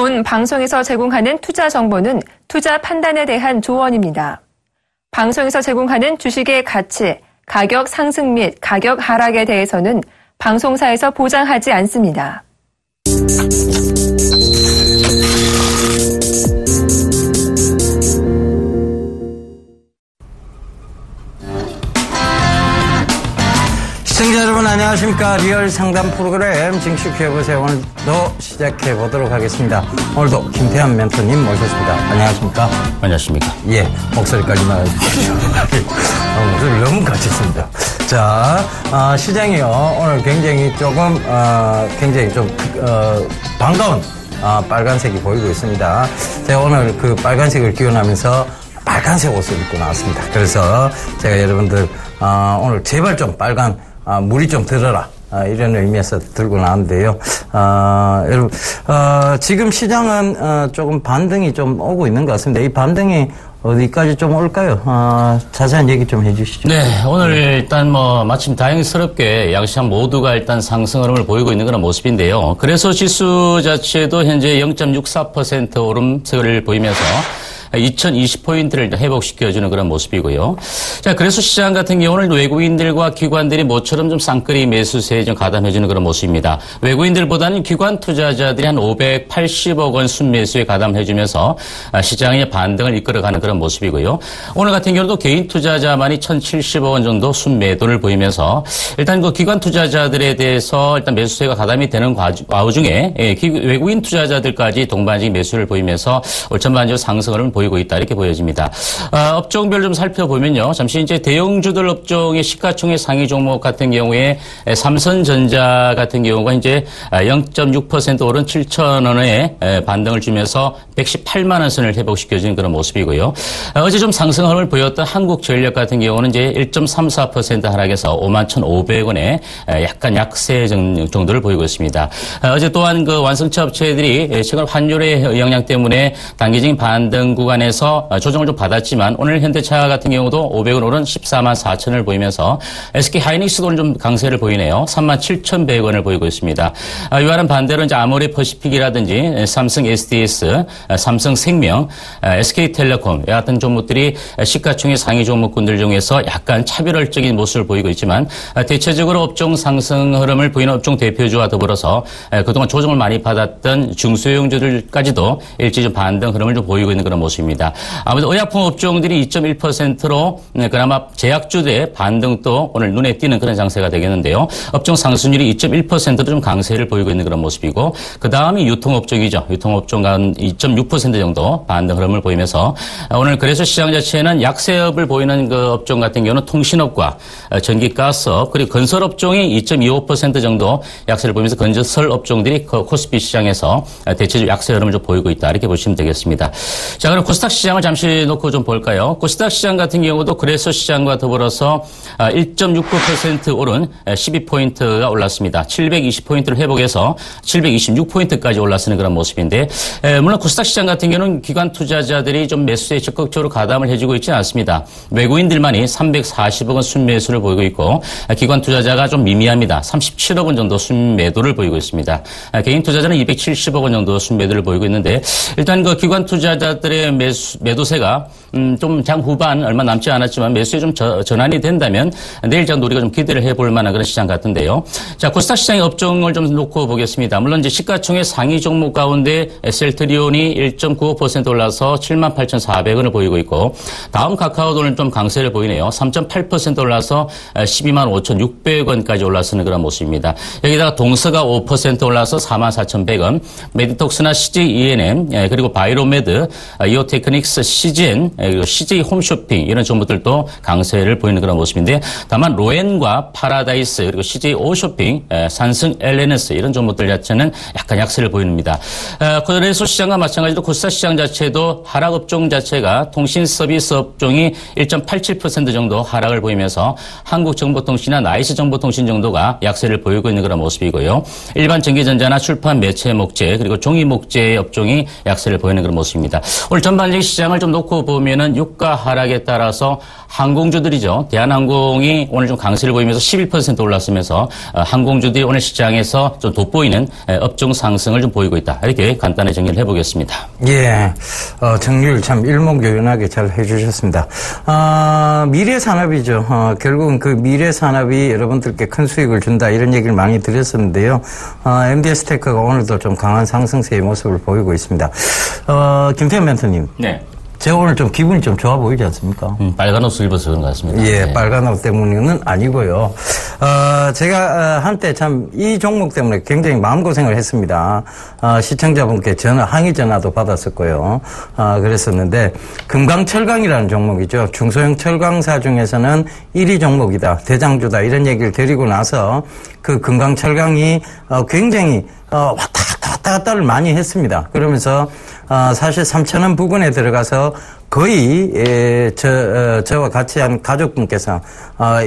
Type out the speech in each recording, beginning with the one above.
본 방송에서 제공하는 투자 정보는 투자 판단에 대한 조언입니다. 방송에서 제공하는 주식의 가치, 가격 상승 및 가격 하락에 대해서는 방송사에서 보장하지 않습니다. 시청자 여러분 안녕하십니까. 리얼 상담 프로그램 증축해보세요. 오늘도 시작해보도록 하겠습니다. 오늘도 김태환 멘토님 모셨습니다. 안녕하십니까. 안녕하십니까. 예, 목소리까지 나와주십시오. 목소리 너무 같았습니다. 자, 시장이요. 오늘 굉장히 굉장히 좀 반가운 빨간색이 보이고 있습니다. 제가 오늘 그 빨간색을 기원하면서 빨간색 옷을 입고 나왔습니다. 그래서 제가 여러분들 오늘 제발 좀 빨간 물이 좀 들어라. 이런 의미에서 들고 나왔는데요. 여러분, 지금 시장은 조금 반등이 좀 오고 있는 것 같습니다. 이 반등이 어디까지 좀 올까요? 자세한 얘기 좀 해주시죠. 네, 오늘 일단 마침 다행스럽게 양시장 모두가 일단 상승 흐름을 보이고 있는 그런 모습인데요. 그래서 지수 자체도 현재 0.64% 오름세를 보이면서 2020포인트를 회복시켜주는 그런 모습이고요. 자, 그래서 시장 같은 경우는 외국인들과 기관들이 모처럼 좀 쌍끌이 매수세에 좀 가담해주는 그런 모습입니다. 외국인들보다는 기관 투자자들이 한 580억 원 순매수에 가담해주면서 시장의 반등을 이끌어가는 그런 모습이고요. 오늘 같은 경우도 개인 투자자만이 1,070억 원 정도 순매도를 보이면서 일단 그 기관 투자자들에 대해서 일단 매수세가 가담이 되는 와중에 외국인 투자자들까지 동반적인 매수를 보이면서 전반적으로 상승을 보이고 있다 이렇게 보여집니다. 업종별 좀 살펴보면요. 잠시 이제 대형주들 업종의 시가총액 상위 종목 같은 경우에 삼성전자 같은 경우가 이제 0.6% 오른 7,000원에 반등을 주면서 118만 원 선을 회복시켜주는 그런 모습이고요. 어제 좀 상승 흐름을 보였던 한국전력 같은 경우는 이제 1.34% 하락해서 51,500원에 약간 약세 정도를 보이고 있습니다. 어제 또한 그 완성차 업체들이 최근 환율의 영향 때문에 단기적인 반등 구간에서 조정을 좀 받았지만 오늘 현대차 같은 경우도 500원 오른 14만 4천을 보이면서 SK 하이닉스도 오늘 좀 강세를 보이네요. 3만 7,100원을 보이고 있습니다. 이와는 반대로 이제 아모레 퍼시픽이라든지 삼성 SDS, 삼성생명, SK텔레콤 같은 종목들이 시가총액 상위 종목군들 중에서 약간 차별화적인 모습을 보이고 있지만 대체적으로 업종 상승 흐름을 보이는 업종 대표주와 더불어서 그동안 조정을 많이 받았던 중소형주들까지도 일시 좀 반등 흐름을 좀 보이고 있는 그런 모습입니다. 아무래도 의약품 업종들이 2.1%로 그나마 제약주들의 반등도 오늘 눈에 띄는 그런 장세가 되겠는데요. 업종 상승률이 2.1%로 좀 강세를 보이고 있는 그런 모습이고 그 다음이 유통업종이죠. 유통업종과 2.6% 정도 반등 흐름을 보이면서 오늘 그래서 시장 자체는 약세업을 보이는 그 업종 같은 경우는 통신업과 전기가스업 그리고 건설업종이 2.25% 정도 약세를 보이면서 건설 업종들이 코스피 시장에서 대체적 약세 흐름을 좀 보이고 있다 이렇게 보시면 되겠습니다. 자, 그럼 코스닥 시장을 잠시 놓고 좀 볼까요? 코스닥 시장 같은 경우도 그래서 시장과 더불어서 1.69% 오른 12포인트가 올랐습니다. 720포인트를 회복해서 726포인트까지 올라서는 그런 모습인데 물론 코스닥 시장 같은 경우는 기관 투자자들이 좀 매수에 적극적으로 가담을 해주고 있지는 않습니다. 외국인들만이 340억 원 순매수를 보이고 있고 기관 투자자가 좀 미미합니다. 37억 원 정도 순매도를 보이고 있습니다. 개인 투자자는 270억 원 정도 순매도를 보이고 있는데 일단 그 기관 투자자들의 매도세가 좀 장 후반 얼마 남지 않았지만 매수에 좀 전환이 된다면 내일 장 우리가 좀 기대를 해볼 만한 그런 시장 같은데요. 자, 코스닥 시장의 업종을 좀 놓고 보겠습니다. 물론 이제 시가총액 상위 종목 가운데 셀트리온이 1.95% 올라서 78,400원을 보이고 있고 다음 카카오도는 좀 강세를 보이네요. 3.8% 올라서 125,600원까지 올라서는 그런 모습입니다. 여기다가 동서가 5% 올라서 44,100원, 메디톡스나 CJ ENM 그리고 바이로메드, 이오테크닉스, CGN, 그리고 CJ 홈쇼핑 이런 종목들도 강세를 보이는 그런 모습인데 다만 로엔과 파라다이스 그리고 CJ 오쇼핑, 산승 LNS 이런 종목들 자체는 약간 약세를 보입니다. 그래서 시장과 마찬가지로 코스닥 시장 자체도 하락 업종 자체가 통신 서비스 업종이 1.87% 정도 하락을 보이면서 한국정보통신이나 나이스 정보통신 정도가 약세를 보이고 있는 그런 모습이고요. 일반 전기전자나 출판 매체 목재 그리고 종이 목재 업종이 약세를 보이는 그런 모습입니다. 오늘 전반적인 시장을 좀 놓고 보면은 유가 하락에 따라서 항공주들이죠. 대한항공이 오늘 좀 강세를 보이면서 11% 올랐으면서 항공주들이 오늘 시장에서 좀 돋보이는 업종 상승을 좀 보이고 있다. 이렇게 간단히 정리를 해보겠습니다. 예, 정리를 참 일목요연하게 잘 해주셨습니다. 미래산업이죠. 결국은 그 미래산업이 여러분들께 큰 수익을 준다 이런 얘기를 많이 드렸었는데요. MDS테크가 오늘도 좀 강한 상승세의 모습을 보이고 있습니다. 김태현 멘토님. 네. 제가 오늘 좀 기분이 좀 좋아 보이지 않습니까? 빨간 옷을 입어서 그런 것 같습니다. 예, 네. 빨간 옷 때문은 아니고요. 제가 한때 참 이 종목 때문에 굉장히 마음고생을 했습니다. 시청자분께 항의 전화도 받았었고요. 그랬었는데, 금강철강이라는 종목이죠. 중소형 철강사 중에서는 1위 종목이다, 대장주다, 이런 얘기를 드리고 나서 그 금강철강이 굉장히 왔다 갔다를 많이 했습니다. 그러면서 사실 3,000원 부근에 들어가서 거의 저와 같이 한 가족분께서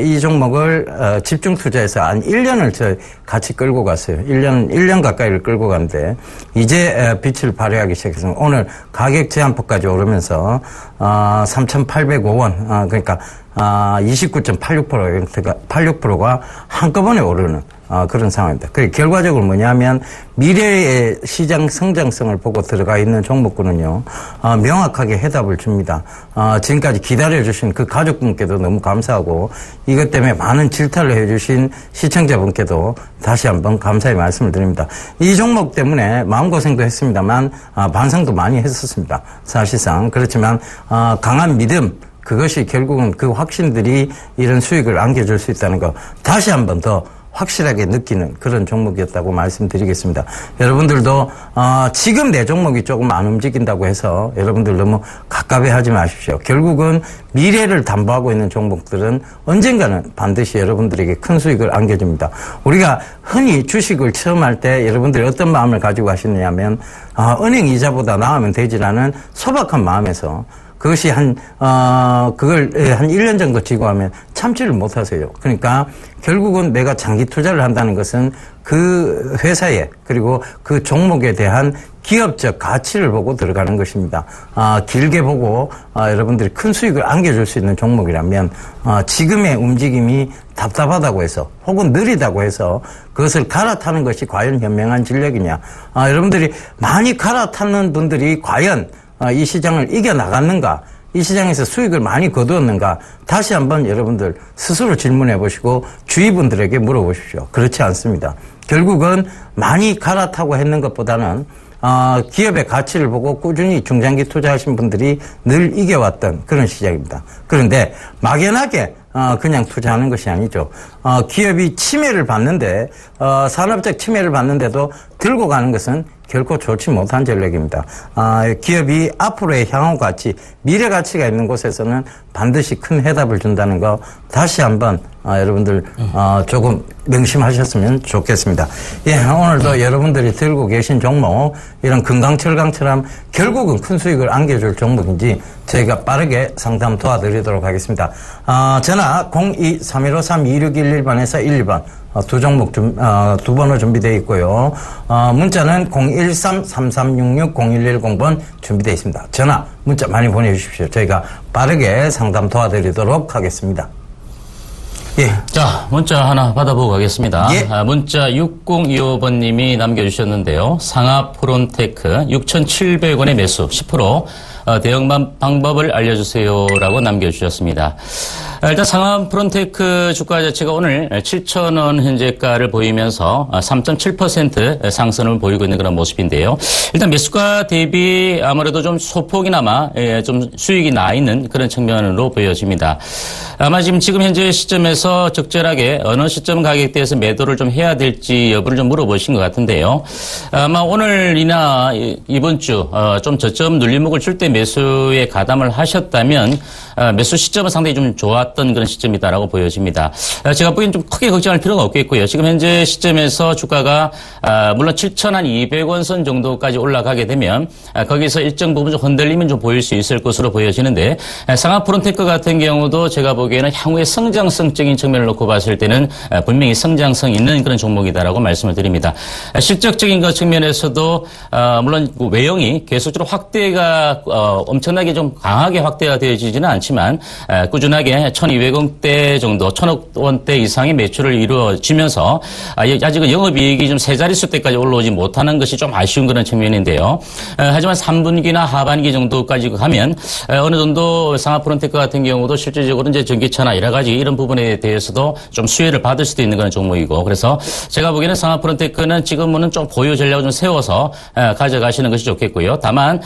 이 종목을 집중 투자해서 한 1년을 같이 끌고 갔어요. 1년 가까이를 끌고 갔는데 이제 빛을 발휘하기 시작해서 오늘 가격 제한폭까지 오르면서 3,805원 그러니까 29.86%가 한꺼번에 오르는 그런 상황입니다. 그 결과적으로 뭐냐면 미래의 시장 성장성을 보고 들어가 있는 종목군은요 명확하게 해답을 줍니다. 지금까지 기다려주신 그 가족분께도 너무 감사하고 이것 때문에 많은 질타를 해주신 시청자분께도 다시 한번 감사의 말씀을 드립니다. 이 종목 때문에 마음고생도 했습니다만 반성도 많이 했었습니다. 사실상 그렇지만 강한 믿음 그것이 결국은 그 확신들이 이런 수익을 안겨줄 수 있다는 거 다시 한번 더 확실하게 느끼는 그런 종목이었다고 말씀드리겠습니다. 여러분들도 지금 내 종목이 조금 안 움직인다고 해서 여러분들 너무 갑갑해하지 마십시오. 결국은 미래를 담보하고 있는 종목들은 언젠가는 반드시 여러분들에게 큰 수익을 안겨줍니다. 우리가 흔히 주식을 처음 할 때 여러분들이 어떤 마음을 가지고 하시느냐면 은행 이자보다 나으면 되지라는 소박한 마음에서 그것이 그걸 한 1년 정도 지고 하면 참지를 못 하세요. 그러니까 결국은 내가 장기 투자를 한다는 것은 그 회사에 그리고 그 종목에 대한 기업적 가치를 보고 들어가는 것입니다. 길게 보고 여러분들이 큰 수익을 안겨줄 수 있는 종목이라면 지금의 움직임이 답답하다고 해서 혹은 느리다고 해서 그것을 갈아타는 것이 과연 현명한 전략이냐. 여러분들이 많이 갈아타는 분들이 과연 이 시장을 이겨나갔는가, 이 시장에서 수익을 많이 거두었는가, 다시 한번 여러분들 스스로 질문해 보시고 주위 분들에게 물어보십시오. 그렇지 않습니다. 결국은 많이 갈아타고 했는 것보다는 기업의 가치를 보고 꾸준히 중장기 투자하신 분들이 늘 이겨왔던 그런 시장입니다. 그런데 막연하게 그냥 투자하는 것이 아니죠. 기업이 침해를 받는데 산업적 침해를 받는데도 들고 가는 것은 결코 좋지 못한 전략입니다. 기업이 앞으로의 향후 가치, 미래 가치가 있는 곳에서는 반드시 큰 해답을 준다는 거 다시 한번 여러분들 조금 명심하셨으면 좋겠습니다. 예, 오늘도 여러분들이 들고 계신 종목 이런 금강철강처럼 결국은 큰 수익을 안겨줄 종목인지 저희가 빠르게 상담 도와드리도록 하겠습니다. 전화 02-3153-2611번에서 12번 두 종목 두 번호 준비되어 있고요. 문자는 013-3366-0110번 준비되어 있습니다. 전화, 문자 많이 보내주십시오. 저희가 빠르게 상담 도와드리도록 하겠습니다. 예. 자, 문자 하나 받아보고 가겠습니다. 예. 문자 6025번님이 남겨주셨는데요. 상하프론테크 6,700원의 매수 10% 대응만 방법을 알려주세요라고 남겨주셨습니다. 일단 상하프론테크 주가 자체가 오늘 7,000원 현재가를 보이면서 3.7% 상승을 보이고 있는 그런 모습인데요. 일단 매수가 대비 아무래도 좀 소폭이나마 좀 수익이 나 있는 그런 측면으로 보여집니다. 아마 지금 현재 시점에서 적절하게 어느 시점 가격대에서 매도를 좀 해야 될지 여부를 좀 물어보신 것 같은데요. 아마 오늘이나 이번 주 좀 저점 눌림목을 줄 때 매수에 가담을 하셨다면 매수 시점은 상당히 좀 좋았다. 올라왔던 그런 시점이다라고 보여집니다. 제가 보기엔 좀 크게 걱정할 필요가 없겠고요. 지금 현재 시점에서 주가가 물론 7,200원 선 정도까지 올라가게 되면 거기서 일정 부분 좀 흔들림은 좀 보일 수 있을 것으로 보여지는데 상하프론테크 같은 경우도 제가 보기에는 향후의 성장성적인 측면을 놓고 봤을 때는 분명히 성장성 있는 그런 종목이다라고 말씀을 드립니다. 실적적인 것 측면에서도 물론 외형이 계속적으로 확대가 엄청나게 좀 강하게 확대가 되어지지는 않지만 꾸준하게 1,200원대 정도 1,000억 원대 이상의 매출을 이루어지면서 아직은 영업이익이 좀 세 자릿수 대까지 올라오지 못하는 것이 좀 아쉬운 그런 측면인데요. 하지만 3분기나 하반기 정도까지 가면 어느 정도 상하프론테크 같은 경우도 실질적으로 이제 전기차나 여러 가지 이런 부분에 대해서도 좀 수혜를 받을 수도 있는 그런 종목이고 그래서 제가 보기에는 상하프론테크는 지금은 좀 보유 전략을 좀 세워서 가져가시는 것이 좋겠고요. 다만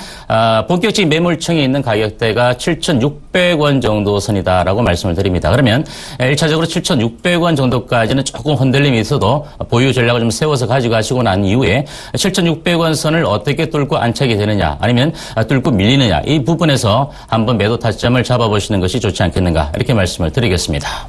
본격적인 매물층에 있는 가격대가 7,600원 정도 선이다라고 말씀을 드립니다. 그러면 1차적으로 7,600원 정도까지는 조금 흔들림이 있어도 보유 전략을 좀 세워서 가져가시고 난 이후에 7,600원 선을 어떻게 뚫고 안착이 되느냐 아니면 뚫고 밀리느냐 이 부분에서 한번 매도 타점을 잡아보시는 것이 좋지 않겠는가 이렇게 말씀을 드리겠습니다.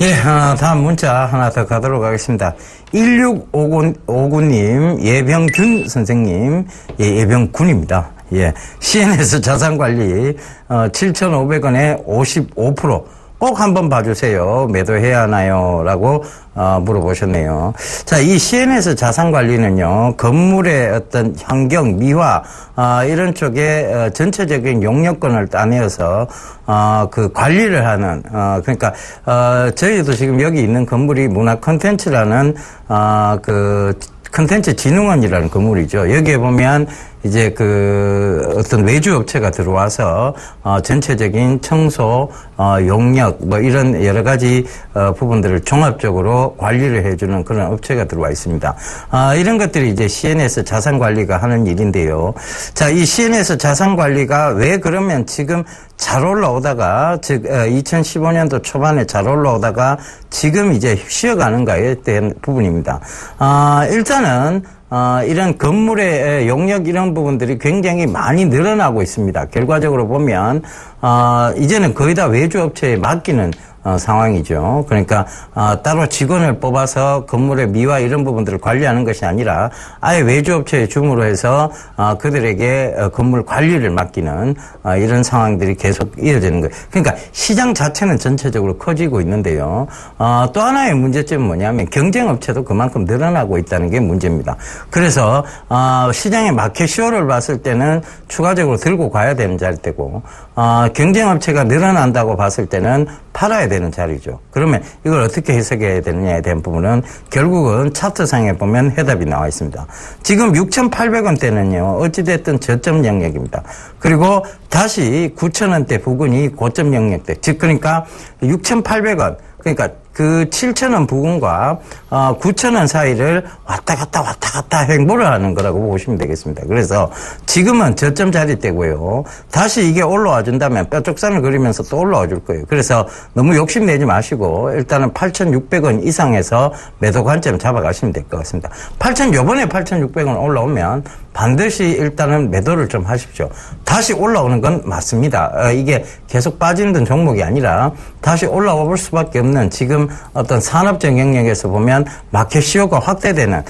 예, 다음 문자 하나 더 가도록 하겠습니다. 1659님, 예병균 선생님, 예, 예병군입니다. 예, CNS 자산관리, 7,500원에 55%. 꼭 한번 봐주세요. 매도해야 하나요? 라고 물어보셨네요. 자, 이 CNS 자산관리는요, 건물의 어떤 환경, 미화, 이런 쪽에 전체적인 용역권을 따내어서 그 관리를 하는, 그러니까 저희도 지금 여기 있는 건물이 문화 콘텐츠라는 그 콘텐츠 진흥원이라는 건물이죠. 여기에 보면 이제 그 어떤 외주 업체가 들어와서 전체적인 청소, 용역 뭐 이런 여러 가지 부분들을 종합적으로 관리를 해주는 그런 업체가 들어와 있습니다. 이런 것들이 이제 CNS 자산 관리가 하는 일인데요. 자, 이 CNS 자산 관리가 왜 그러면 지금 잘 올라오다가 즉 2015년도 초반에 잘 올라오다가 지금 이제 쉬어가는가에 대한 부분입니다. 일단은 이런 건물의 용역 이런 부분들이 굉장히 많이 늘어나고 있습니다. 결과적으로 보면 이제는 거의 다 외주업체에 맡기는 상황이죠. 그러니까 따로 직원을 뽑아서 건물의 미화 이런 부분들을 관리하는 것이 아니라 아예 외주업체에 줌으로 해서 그들에게 건물 관리를 맡기는 이런 상황들이 계속 이어지는 거예요. 그러니까 시장 자체는 전체적으로 커지고 있는데요. 또 하나의 문제점은 뭐냐면 경쟁업체도 그만큼 늘어나고 있다는 게 문제입니다. 그래서 시장의 마켓쇼를 봤을 때는 추가적으로 들고 가야 되는 자리대고 경쟁업체가 늘어난다고 봤을 때는 팔아야 되는 자리죠. 그러면 이걸 어떻게 해석해야 되느냐에 대한 부분은 결국은 차트상에 보면 해답이 나와 있습니다. 지금 6,800원대는요. 어찌됐든 저점 영역입니다. 그리고 다시 9,000원대 부근이 고점 영역대. 즉 그러니까 6,800원. 그러니까 그 7,000원 부근과 9,000원 사이를 왔다 갔다 횡보를 하는 거라고 보시면 되겠습니다. 그래서 지금은 저점 자리대고요. 다시 이게 올라와 준다면 뼈쪽산을 그리면서 또 올라와 줄 거예요. 그래서 너무 욕심내지 마시고 일단은 8,600원 이상에서 매도 관점 잡아가시면 될 것 같습니다. 요번에 8,600원 올라오면 반드시 일단은 매도를 좀 하십시오. 다시 올라오는 건 맞습니다. 이게 계속 빠지는 종목이 아니라 다시 올라와 볼 수밖에 없는 지금 어떤 산업적 영역에서 보면 마켓시효가 확대되는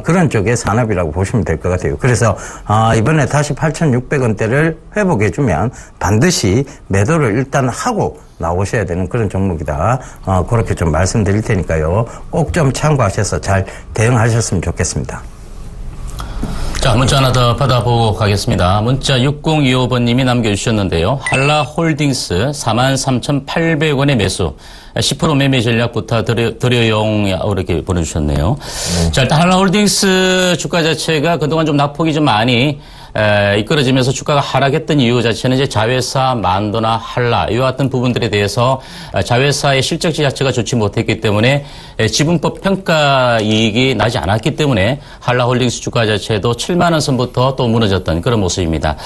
그런 쪽의 산업이라고 보시면 될 것 같아요. 그래서 이번에 다시 8,600원대를 회복해주면 반드시 매도를 일단 하고 나오셔야 되는 그런 종목이다. 그렇게 좀 말씀드릴 테니까요. 꼭 좀 참고하셔서 잘 대응하셨으면 좋겠습니다. 자, 문자 하나 더 받아보고 가겠습니다. 문자 6025번님이 남겨주셨는데요. 한라홀딩스 43,800원의 매수. 10% 매매 전략부터 드려용 이렇게 보내주셨네요. 자, 일단 한라홀딩스 주가 자체가 그동안 좀 낙폭이 좀 많이 이끌어지면서 주가가 하락했던 이유 자체는 이제 자회사 만도나 한라 이와 같은 부분들에 대해서 자회사의 실적지 자체가 좋지 못했기 때문에 지분법 평가 이익이 나지 않았기 때문에 한라홀딩스 주가 자체도 7만 원 선부터 또 무너졌던 그런 모습입니다.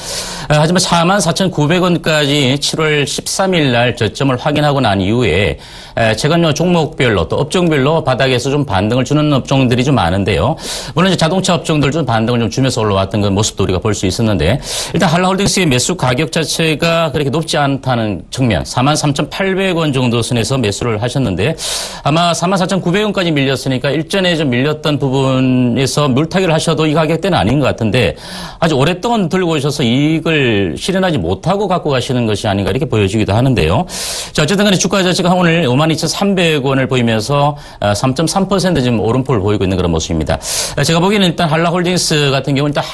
하지만 44,900원까지 7월 13일 날 저점을 확인하고 난 이후에 최근 종목별로 또 업종별로 바닥에서 좀 반등을 주는 업종들이 좀 많은데요. 물론 이제 자동차 업종들 좀 반등을 좀 주면서 올라왔던 그 모습도 우리가 볼 수 수 있었는데 일단 한라홀딩스의 매수 가격 자체가 그렇게 높지 않다는 측면 43,800원 정도 선에서 매수를 하셨는데 아마 44,900원까지 밀렸으니까 일전에 좀 밀렸던 부분에서 물타기를 하셔도 이 가격대는 아닌 것 같은데 아주 오랫동안 들고 오셔서 이익을 실현하지 못하고 갖고 가시는 것이 아닌가 이렇게 보여지기도 하는데요. 자, 어쨌든 간에 주가 자체가 오늘 52,300원을 보이면서 3.3% 지금 오름폭을 보이고 있는 그런 모습입니다. 제가 보기에는 일단 한라홀딩스 같은 경우는 일단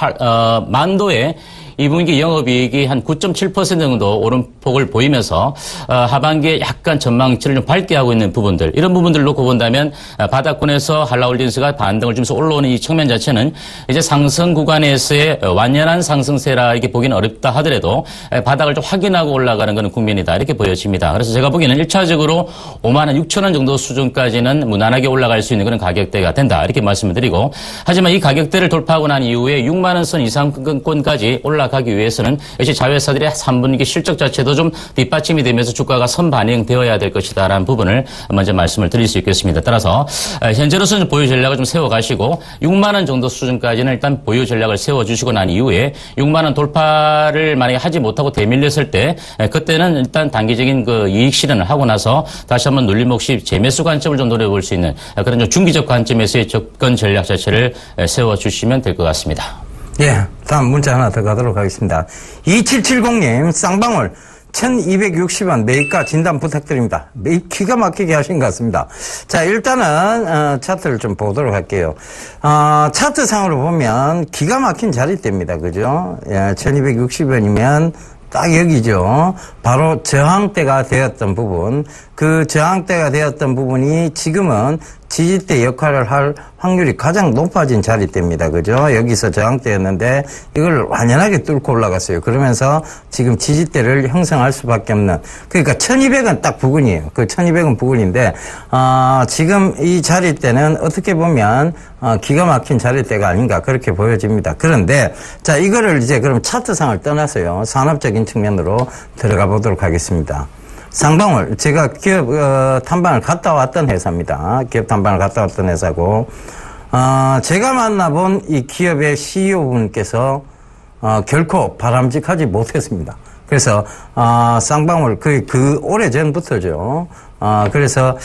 만도에 2분기 영업이익이 한 9.7% 정도 오름폭을 보이면서 하반기에 약간 전망치를 좀 밝게 하고 있는 부분들 이런 부분들 놓고 본다면 바닥권에서 한라홀딩스가 반등을 주면서 올라오는 이 측면 자체는 이제 상승 구간에서의 완연한 상승세라 이렇게 보기는 어렵다 하더라도 바닥을 좀 확인하고 올라가는 것은 국면이다 이렇게 보여집니다. 그래서 제가 보기에는 1차적으로 56,000원 정도 수준까지는 무난하게 올라갈 수 있는 그런 가격대가 된다 이렇게 말씀을 드리고 하지만 이 가격대를 돌파하고 난 이후에 6만 원 선 이상권까지 올라가기 위해서는 역시 자회사들의 3분기 실적 자체도 좀 뒷받침이 되면서 주가가 선반영되어야 될 것이다라는 부분을 먼저 말씀을 드릴 수 있겠습니다. 따라서 현재로서는 보유 전략을 좀 세워가시고 6만 원 정도 수준까지는 일단 보유 전략을 세워주시고 난 이후에 6만 원 돌파를 만약에 하지 못하고 대밀렸을 때 그때는 일단 단기적인 그 이익 실현을 하고 나서 다시 한번 눌림목시 재매수 관점을 좀 노려볼 수 있는 그런 좀 중기적 관점에서의 접근 전략 자체를 세워주시면 될 것 같습니다. 예, 다음 문자 하나 더 가도록 하겠습니다. 2770님, 쌍방울 1260원 매입가 진단 부탁드립니다. 매입 기가 막히게 하신 것 같습니다. 자, 일단은 차트를 좀 보도록 할게요. 차트상으로 보면 기가 막힌 자리대입니다. 그죠? 예, 1260원이면 딱 여기죠. 바로 저항대가 되었던 부분. 그 저항대가 되었던 부분이 지금은 지지대 역할을 할 확률이 가장 높아진 자리대입니다. 그죠? 여기서 저항대였는데 이걸 완연하게 뚫고 올라갔어요. 그러면서 지금 지지대를 형성할 수밖에 없는. 그러니까 1200은 딱 부근이에요. 그 1200은 부근인데 지금 이 자리대는 어떻게 보면 기가 막힌 자리대가 아닌가 그렇게 보여집니다. 그런데 자, 이거를 이제 그럼 차트상을 떠나서요. 산업적인 측면으로 들어가 보도록 하겠습니다. 쌍방울, 제가 기업 탐방을 갔다 왔던 회사입니다. 기업 탐방을 갔다 왔던 회사고 제가 만나본 이 기업의 CEO분께서 결코 바람직하지 못했습니다. 그래서 쌍방울 그 오래전부터죠. 그래서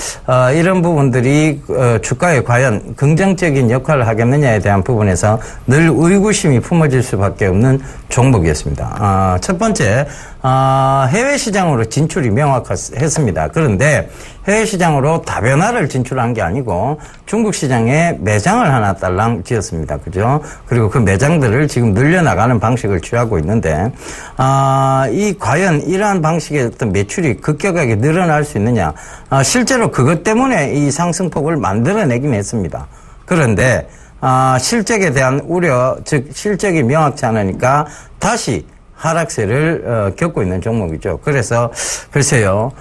이런 부분들이 주가에 과연 긍정적인 역할을 하겠느냐에 대한 부분에서 늘 의구심이 품어질 수밖에 없는 종목이었습니다. 첫 번째 해외 시장으로 진출이 명확했습니다. 그런데 해외 시장으로 다변화를 진출한 게 아니고 중국 시장에 매장을 하나 딸랑 지었습니다. 그죠? 그리고 그 매장들을 지금 늘려나가는 방식을 취하고 있는데 과연 이러한 방식의 어떤 매출이 급격하게 늘어날 수 있느냐? 실제로 그것 때문에 이 상승폭을 만들어내긴 했습니다. 그런데 실적에 대한 우려, 즉 실적이 명확치 않으니까 다시 하락세를 겪고 있는 종목이죠. 그래서 글쎄요,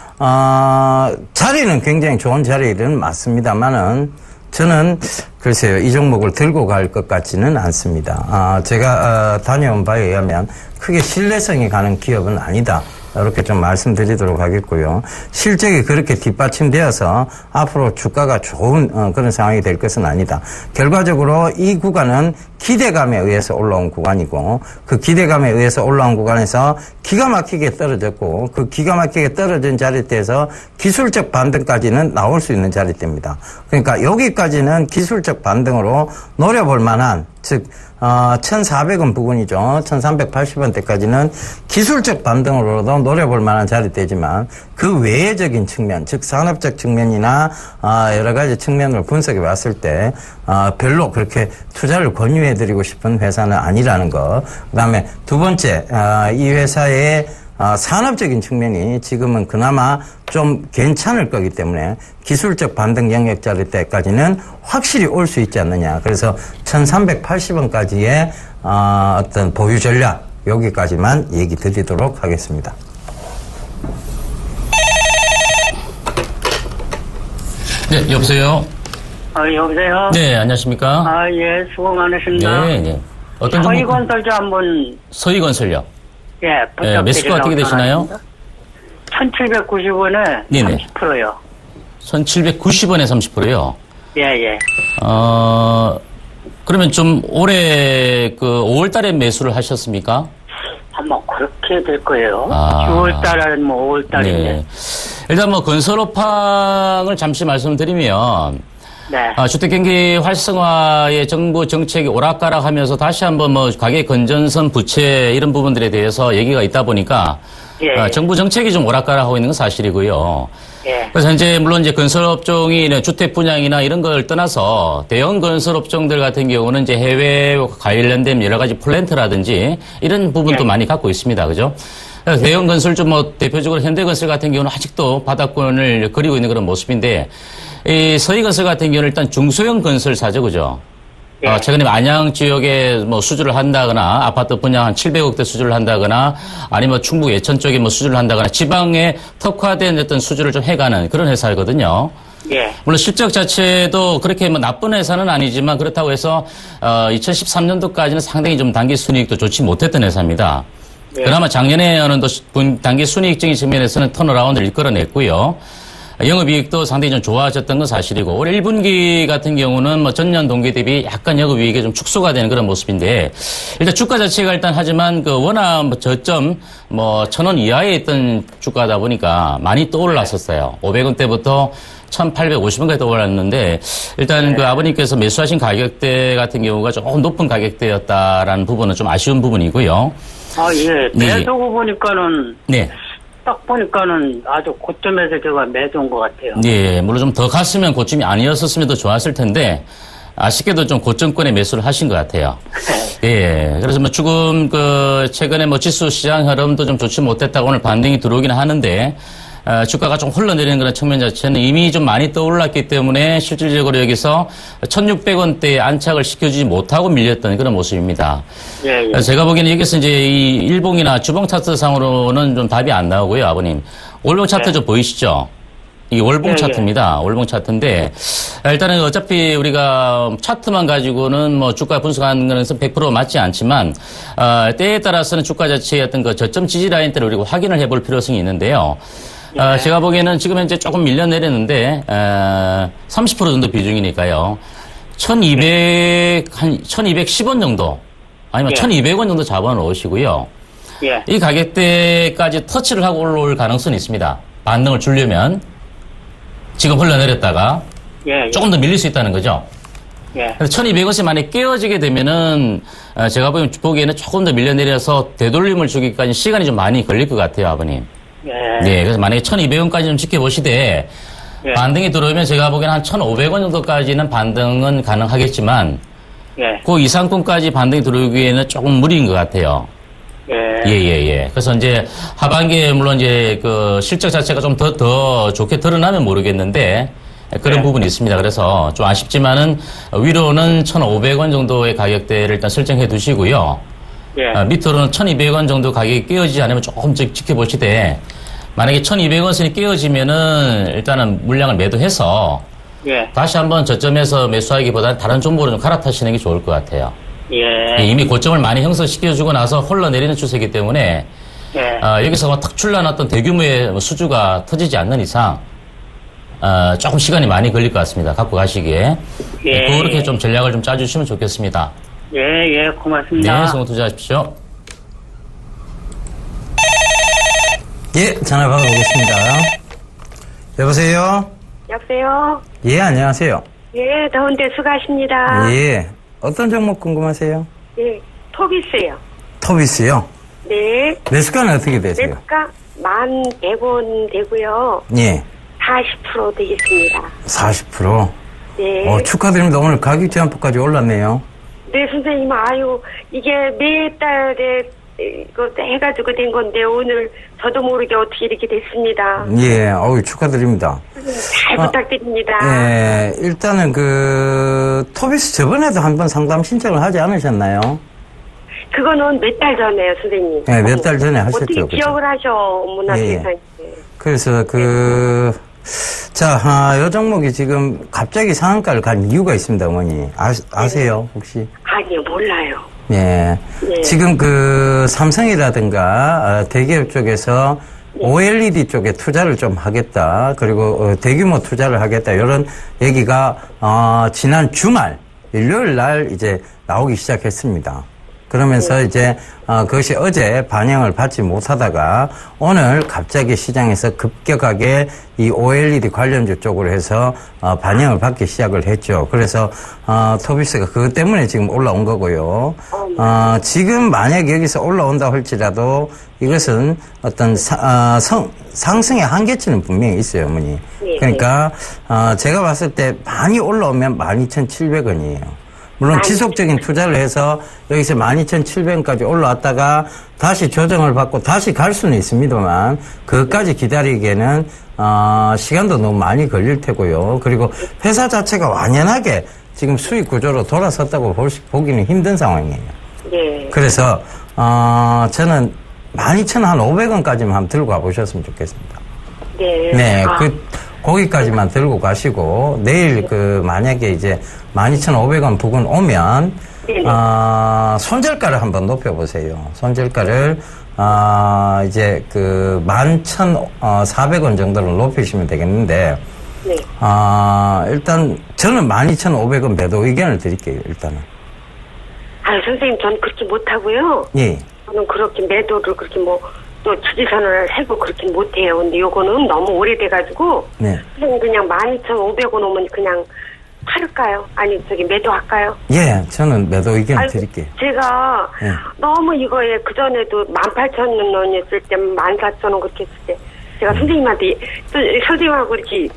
자리는 굉장히 좋은 자리는 맞습니다만은 저는 글쎄요, 이 종목을 들고 갈 것 같지는 않습니다. 제가 다녀온 바에 의하면 크게 신뢰성이 가는 기업은 아니다. 이렇게 좀 말씀드리도록 하겠고요. 실적이 그렇게 뒷받침되어서 앞으로 주가가 좋은 그런 상황이 될 것은 아니다. 결과적으로 이 구간은 기대감에 의해서 올라온 구간이고 그 기대감에 의해서 올라온 구간에서 기가 막히게 떨어졌고 그 기가 막히게 떨어진 자리대에서 기술적 반등까지는 나올 수 있는 자리대입니다. 그러니까 여기까지는 기술적 반등으로 노려볼 만한 즉 1,400원 부근이죠. 1,380원대까지는 기술적 반등으로도 노려볼 만한 자리대지만 그 외적인 측면, 즉 산업적 측면이나 여러 가지 측면을 분석해 봤을 때 별로 그렇게 투자를 권유해드리고 싶은 회사는 아니라는 것. 그다음에 두 번째, 이 회사의 산업적인 측면이 지금은 그나마 좀 괜찮을 거기 때문에 기술적 반등 영역 자리대까지는 확실히 올 수 있지 않느냐. 그래서 1,380원까지의 어떤 보유 전략 여기까지만 얘기 드리도록 하겠습니다. 네, 여보세요? 여보세요? 네, 안녕하십니까? 예, 수고 많으십니다. 네, 네. 어떤 서희건설주 한번. 서희건설요? 예, 네, 매수가 어떻게 되시나요? 1,790원에 네네. 30%요. 1,790원에 30%요? 예, 예. 그러면 좀 올해 그 5월 달에 매수를 하셨습니까? 아마 그렇게 될 거예요. 아. 6월 달은 뭐 5월 달인데. 네. 일단 뭐 건설업황을 잠시 말씀드리면 네. 주택 경기 활성화의 정부 정책이 오락가락하면서 다시 한번 뭐 가계 건전성 부채 이런 부분들에 대해서 얘기가 있다 보니까 예. 정부 정책이 좀 오락가락하고 있는 건 사실이고요. 예. 그래서 현재 물론 이제 건설업종이 주택 분양이나 이런 걸 떠나서 대형 건설업종들 같은 경우는 이제 해외 관련된 여러 가지 플랜트라든지 이런 부분도 예. 많이 갖고 있습니다. 그죠? 그래서 대형 건설주 뭐 대표적으로 현대건설 같은 경우는 아직도 바닥권을 그리고 있는 그런 모습인데 이 서희건설 같은 경우는 일단 중소형 건설사죠. 그죠? 예. 최근에 안양 지역에 뭐 수주를 한다거나 아파트 분양 한 700억대 수주를 한다거나 아니면 충북 예천 쪽에 뭐 수주를 한다거나 지방에 특화된 어떤 수주를 좀 해가는 그런 회사거든요. 예. 물론 실적 자체도 그렇게 뭐 나쁜 회사는 아니지만 그렇다고 해서 2013년도까지는 상당히 좀 단기 순이익도 좋지 못했던 회사입니다. 예. 그나마 작년에 어느 단기 순이익적인 측면에서는 턴어라운드를 이끌어냈고요. 영업이익도 상당히 좀 좋아졌던 건 사실이고 올 1분기 같은 경우는 뭐 전년 동기 대비 약간 영업이익이 좀 축소가 되는 그런 모습인데 일단 주가 자체가 일단 하지만 그 워낙 뭐 저점 뭐 1,000원 이하에 있던 주가다 보니까 많이 또 올랐었어요. 500원대부터 1,850원까지 올랐는데 일단 그 아버님께서 매수하신 가격대 같은 경우가 조금 높은 가격대였다라는 부분은 좀 아쉬운 부분이고요. 예. 네. 매도고 보니까는. 네. 딱 보니까는 아주 고점에서 제가 매도한 것 같아요. 네, 물론 좀 더 갔으면 고점이 아니었었으면 더 좋았을 텐데 아쉽게도 좀 고점권에 매수를 하신 것 같아요. 예, 그래서 뭐 조금 그 최근에 뭐 지수 시장 흐름도 좀 좋지 못했다고 오늘 반등이 들어오긴 하는데 주가가 좀 흘러내리는 그런 측면 자체는 이미 좀 많이 떠올랐기 때문에 실질적으로 여기서 1,600원대에 안착을 시켜주지 못하고 밀렸던 그런 모습입니다. 예, 예. 제가 보기에는 여기서 이제 이 일봉이나 주봉 차트 상으로는 좀 답이 안 나오고요, 아버님. 월봉 차트 네. 좀 보이시죠? 이 월봉 예, 차트입니다. 월봉 차트인데 일단은 어차피 우리가 차트만 가지고는 뭐 주가 분석하는 거는 100% 맞지 않지만 때에 따라서는 주가 자체의 어떤 그 저점 지지 라인대를 우리가 확인을 해볼 필요성이 있는데요. 제가 보기에는 지금 현재 조금 밀려내렸는데 30% 정도 비중이니까요. 1,210원 정도 아니면 예. 1,200원 정도 잡아놓으시고요. 예. 이 가격대까지 터치를 하고 올라올 가능성이 있습니다. 반등을 주려면 지금 흘러내렸다가 예. 조금 더 밀릴 수 있다는 거죠. 예. 그래서 1,200원이 만약에 깨어지게 되면은 제가 보기에는 조금 더 밀려내려서 되돌림을 주기까지 시간이 좀 많이 걸릴 것 같아요, 아버님. 예. 네, 그래서 만약에 1,200원까지 좀 지켜보시되 예. 반등이 들어오면 제가 보기에는 한 1,500원 정도까지는 반등은 가능하겠지만 예. 그 이상권까지 반등이 들어오기에는 조금 무리인 것 같아요. 예. 그래서 이제 하반기에 물론 이제 그 실적 자체가 좀 더 좋게 드러나면 모르겠는데 그런 네. 부분이 있습니다. 그래서 좀 아쉽지만은 위로는 1,500원 정도의 가격대를 일단 설정해 두시고요. 예. 밑으로는 1,200원 정도 가격이 깨어지지 않으면 조금 지켜보시되 만약에 1,200원선이 깨어지면은 일단은 물량을 매도해서 예. 다시 한번 저점에서 매수하기보다는 다른 종목으로 좀 갈아타시는 게 좋을 것 같아요. 예. 이미 고점을 많이 형성시켜주고 나서 흘러내리는 추세이기 때문에 예. 여기서 뭐 특출난 어떤 대규모의 수주가 터지지 않는 이상 조금 시간이 많이 걸릴 것 같습니다. 갖고 가시기에. 예. 그렇게 좀 전략을 좀 짜주시면 좋겠습니다. 예, 고맙습니다. 네, 성공 투자하십시오. 예, 전화 받아보겠습니다. 여보세요? 여보세요? 예, 안녕하세요. 예, 더운데 수고하십니다. 예, 어떤 종목 궁금하세요? 예, 토비스요. 토비스요? 네. 매수가는 어떻게 되세요? 매수가 1,100원 되고요. 예, 40% 되겠습니다. 40%. 네. 축하드립니다. 오늘 가격 제한폭까지 올랐네요. 네, 선생님, 아유, 이게 매달에 이거 해가지고 된 건데, 오늘 저도 모르게 어떻게 이렇게 됐습니다. 예, 축하드립니다. 잘 부탁드립니다. 예, 일단은 토비스 저번에도 한번 상담 신청을 하지 않으셨나요? 그거는 몇 달 전에요, 선생님. 네, 몇 달 전에 하셨죠. 어떻게 그죠? 기억을 하셔, 어머나 예, 예. 세상에. 그래서 요 종목이 지금 갑자기 상한가를 간 이유가 있습니다, 어머니. 아세요, 혹시? 아니요, 몰라요. 예. 네. 지금 삼성이라든가 대기업 쪽에서 OLED 쪽에 투자를 좀 하겠다. 그리고 대규모 투자를 하겠다. 이런 얘기가 지난 주말 일요일 날 이제 나오기 시작했습니다. 그러면서 이제 그것이 어제 반영을 받지 못하다가 오늘 갑자기 시장에서 급격하게 이 OLED 관련주 쪽으로 해서 반영을 받기 시작을 했죠. 그래서 토비스가 그것 때문에 지금 올라온 거고요. 지금 만약 여기서 올라온다 할지라도 이것은 어떤 상승의 한계치는 분명히 있어요, 어머니. 그러니까 제가 봤을 때 많이 올라오면 12,700원이에요. 물론 지속적인 투자를 해서 여기서 12,700원까지 올라왔다가 다시 조정을 받고 다시 갈 수는 있습니다만 그것까지 기다리기에는 시간도 너무 많이 걸릴 테고요. 그리고 회사 자체가 완연하게 지금 수익 구조로 돌아섰다고 보기는 힘든 상황이에요. 네. 그래서 저는 12,500원까지만 한번 들고 가보셨으면 좋겠습니다. 네. 네, 거기까지만 들고 가시고 내일 만약에 이제 12,500원 부근 오면 손절가를 한번 높여보세요. 손절가를 이제 11,400원 정도로 높이시면 되겠는데 네. 일단 저는 12,500원 매도 의견을 드릴게요. 일단은. 선생님, 전 그렇게 못하고요. 예. 저는 그렇게 매도를 그렇게 또 지지선을 세고 그렇게 못해요. 근데 요거는 너무 오래돼가지고. 네. 선생님, 그냥 12,500원 오면 그냥 팔을까요? 아니, 매도할까요? 예, 저는 매도 의견을 드릴게요. 제가 예. 너무 이거에 그전에도 18,000원이었을 때 14,000원 그렇게 했을 때 제가 선생님한테 선생님하고 이렇게